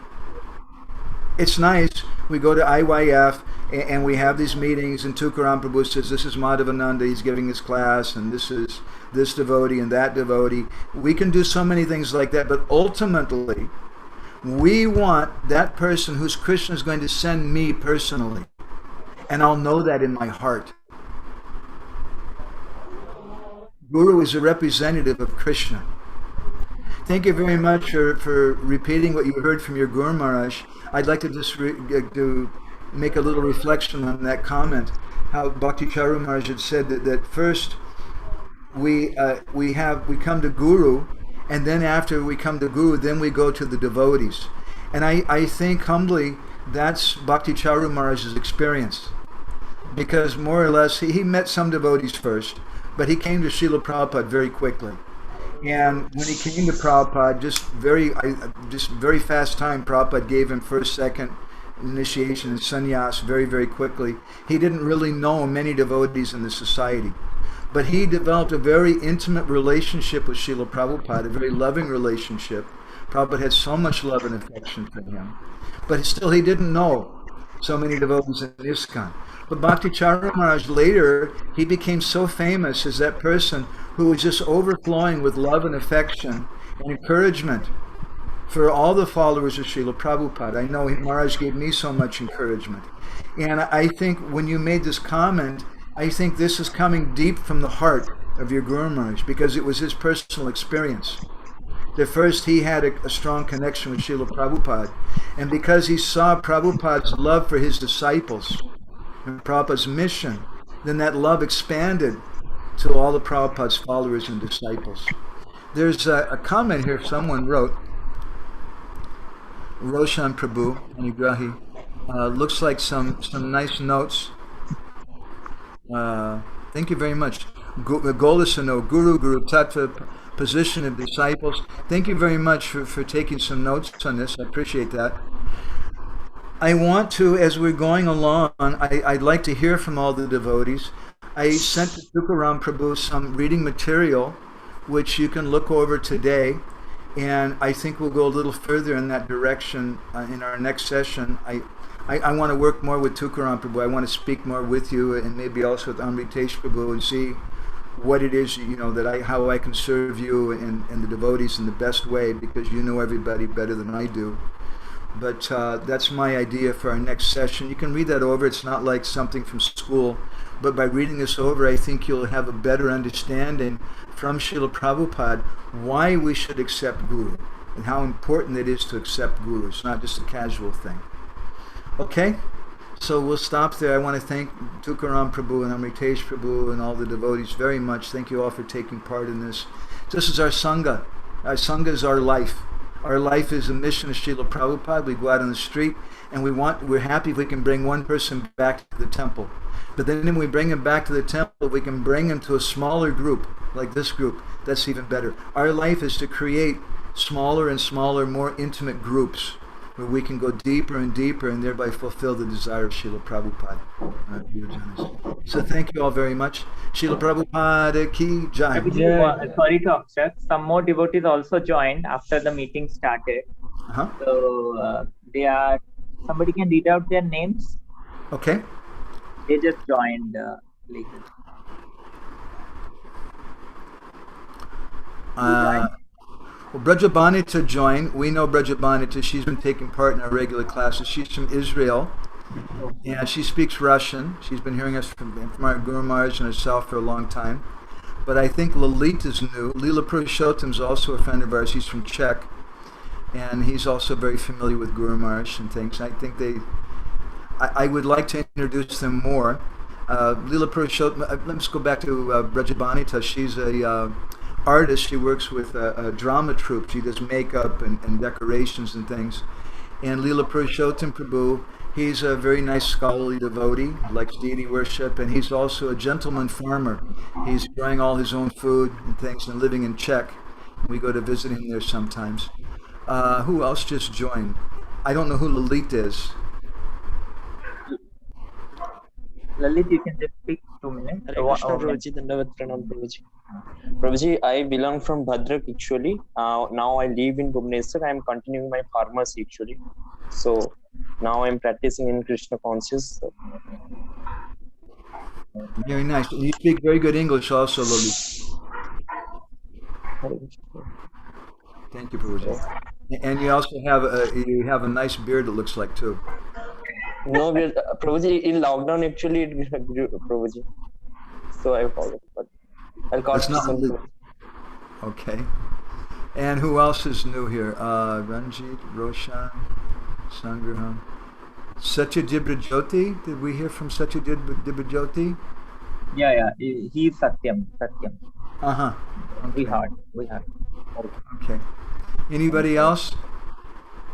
It's nice, we go to IYF and we have these meetings, and Tukaram Prabhu says, this is Madhavananda, he's giving his class, and this is this devotee and that devotee. We can do so many things like that, but ultimately, we want that person who's Krishna is going to send me personally, and I'll know that in my heart. Guru is a representative of Krishna. Thank you very much for repeating what you heard from your Guru Maharaj. I'd like to just to make a little reflection on that comment. How Bhakti Charu Maharaj had said that first we come to Guru, and then after we come to Guru, then we go to the devotees. And I think humbly that's Bhakti Charu Maharaj's experience, because more or less he met some devotees first, but he came to Srila Prabhupada very quickly. And when he came to Prabhupada, just very fast time, Prabhupada gave him first, second initiation and sannyas very, very quickly. He didn't really know many devotees in the society, but he developed a very intimate relationship with Srila Prabhupada, a very loving relationship. Prabhupada had so much love and affection for him, but still he didn't know so many devotees in ISKCON. But Bhakti Charu Maharaj later, he became so famous as that person who was just overflowing with love and affection and encouragement for all the followers of Srila Prabhupada. I know Maharaj gave me so much encouragement. And I think when you made this comment, I think this is coming deep from the heart of your Guru Maharaj, because it was his personal experience. That first he had a strong connection with Srila Prabhupada, and because he saw Prabhupada's love for his disciples and Prabhupada's mission, then that love expanded to all the Prabhupada's followers and disciples. There's a comment here someone wrote, Roshan Prabhu, Anigrahi, looks like some nice notes. Thank you very much. Golasano, Guru Tattva, position of disciples. Thank you very much for taking some notes on this. I appreciate that. I want to, as we're going along, I'd like to hear from all the devotees. I sent to Tukaram Prabhu some reading material, which you can look over today, and I think we'll go a little further in that direction in our next session. I want to work more with Tukaram Prabhu. I want to speak more with you, and maybe also with Amritesh Prabhu, and see what it is, how I can serve you and the devotees in the best way, because you know everybody better than I do. But that's my idea for our next session. You can read that over. It's not like something from school, but by reading this over, I think you'll have a better understanding from Srila Prabhupada why we should accept Guru and how important it is to accept Guru. It's not just a casual thing. Okay? So we'll stop there. I want to thank Tukaram Prabhu and Amritesh Prabhu and all the devotees very much. Thank you all for taking part in this. This is our Sangha. Our Sangha is our life. Our life is a mission of Srila Prabhupada. We go out on the street and we're happy if we can bring one person back to the temple. But then when we bring him back to the temple, we can bring him to a smaller group, like this group. That's even better. Our life is to create smaller and smaller, more intimate groups where we can go deeper and deeper and thereby fulfill the desire of Srila Prabhupada. So thank you all very much. Srila Prabhupada ki jai. Sorry to obstruct. Some more devotees also joined after the meeting started. So they are. Somebody can read out their names. Okay. They just joined later. Well, Brajabanita joined. We know Brajabanita. She's been taking part in our regular classes. She's from Israel, and she speaks Russian. She's been hearing us from our Guru Maharaj and herself for a long time. But I think Lalit is new. Lila Purushottam is also a friend of ours. He's from Czech, and he's also very familiar with Guru Maharaj and things. I think I would like to introduce them more. Lila Purushottam, let's go back to Brajabanita. She's a artist. She works with a drama troupe. She does makeup and decorations and things. And Lila Purushottam Prabhu, he's a very nice scholarly devotee, likes deity worship, and he's also a gentleman farmer. He's growing all his own food and things and living in Czech. We go to visit him there sometimes. Who else just joined? I don't know who Lalit is. Lalit, you can just speak 2 minutes. Prabhuji, I belong from Bhadrak actually. Now I live in Bhubaneswar. I am continuing my pharmacy actually. So now I am practicing in Krishna conscious. Very nice. You speak very good English also, Lalit. Thank you, Prabhuji. And you also have a nice beard, it looks like, too. No, Prabhuji, in lockdown actually it grew, Prabhuji. So I forgot, but I'll call it. Okay. And who else is new here? Ranjit, Roshan, Sangraham. Satyajit Jyoti. Did we hear from Satyajit Jyoti? Yeah. He's Satyam. Okay. We heard. Okay. Anybody else?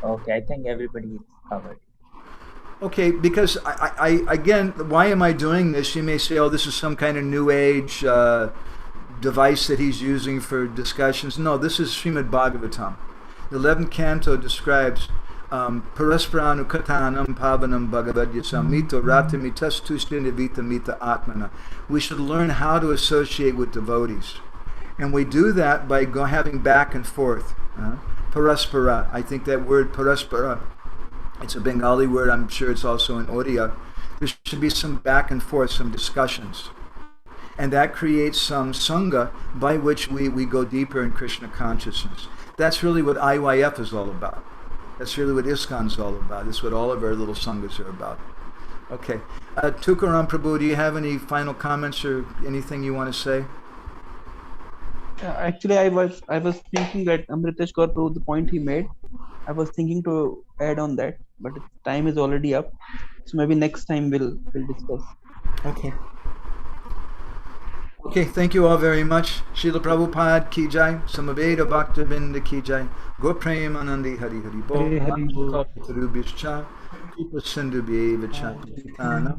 Okay, I think everybody is covered. Okay, because I again, why am I doing this? You may say, oh, this is some kind of new age device that he's using for discussions. No, this is Srimad Bhagavatam. The 11th canto describes Parasparanu Katanam Pavanam Bhagavadyasam Mito Ratamitas Tustinavita Mita Atmana. We should learn how to associate with devotees. And we do that by having back and forth. Paraspara. I think that word paraspara, it's a Bengali word. I'm sure it's also in Odia. There should be some back and forth, some discussions. And that creates some sangha by which we go deeper in Krishna consciousness. That's really what IYF is all about. That's really what ISKCON is all about. That's what all of our little sanghas are about. Okay. Tukaram Prabhu, do you have any final comments or anything you want to say? Actually, I was thinking that Amritesh got to the point he made. I was thinking to add on that, but time is already up. So maybe next time we'll discuss. Okay. Okay, thank you all very much. Srila Prabhupada ki jai, Samaveda Bhaktavinda ki jai, Go Premanandi Hari Hari Bol, Rubishcha, Kripa Sindhu Bheva Chaitana,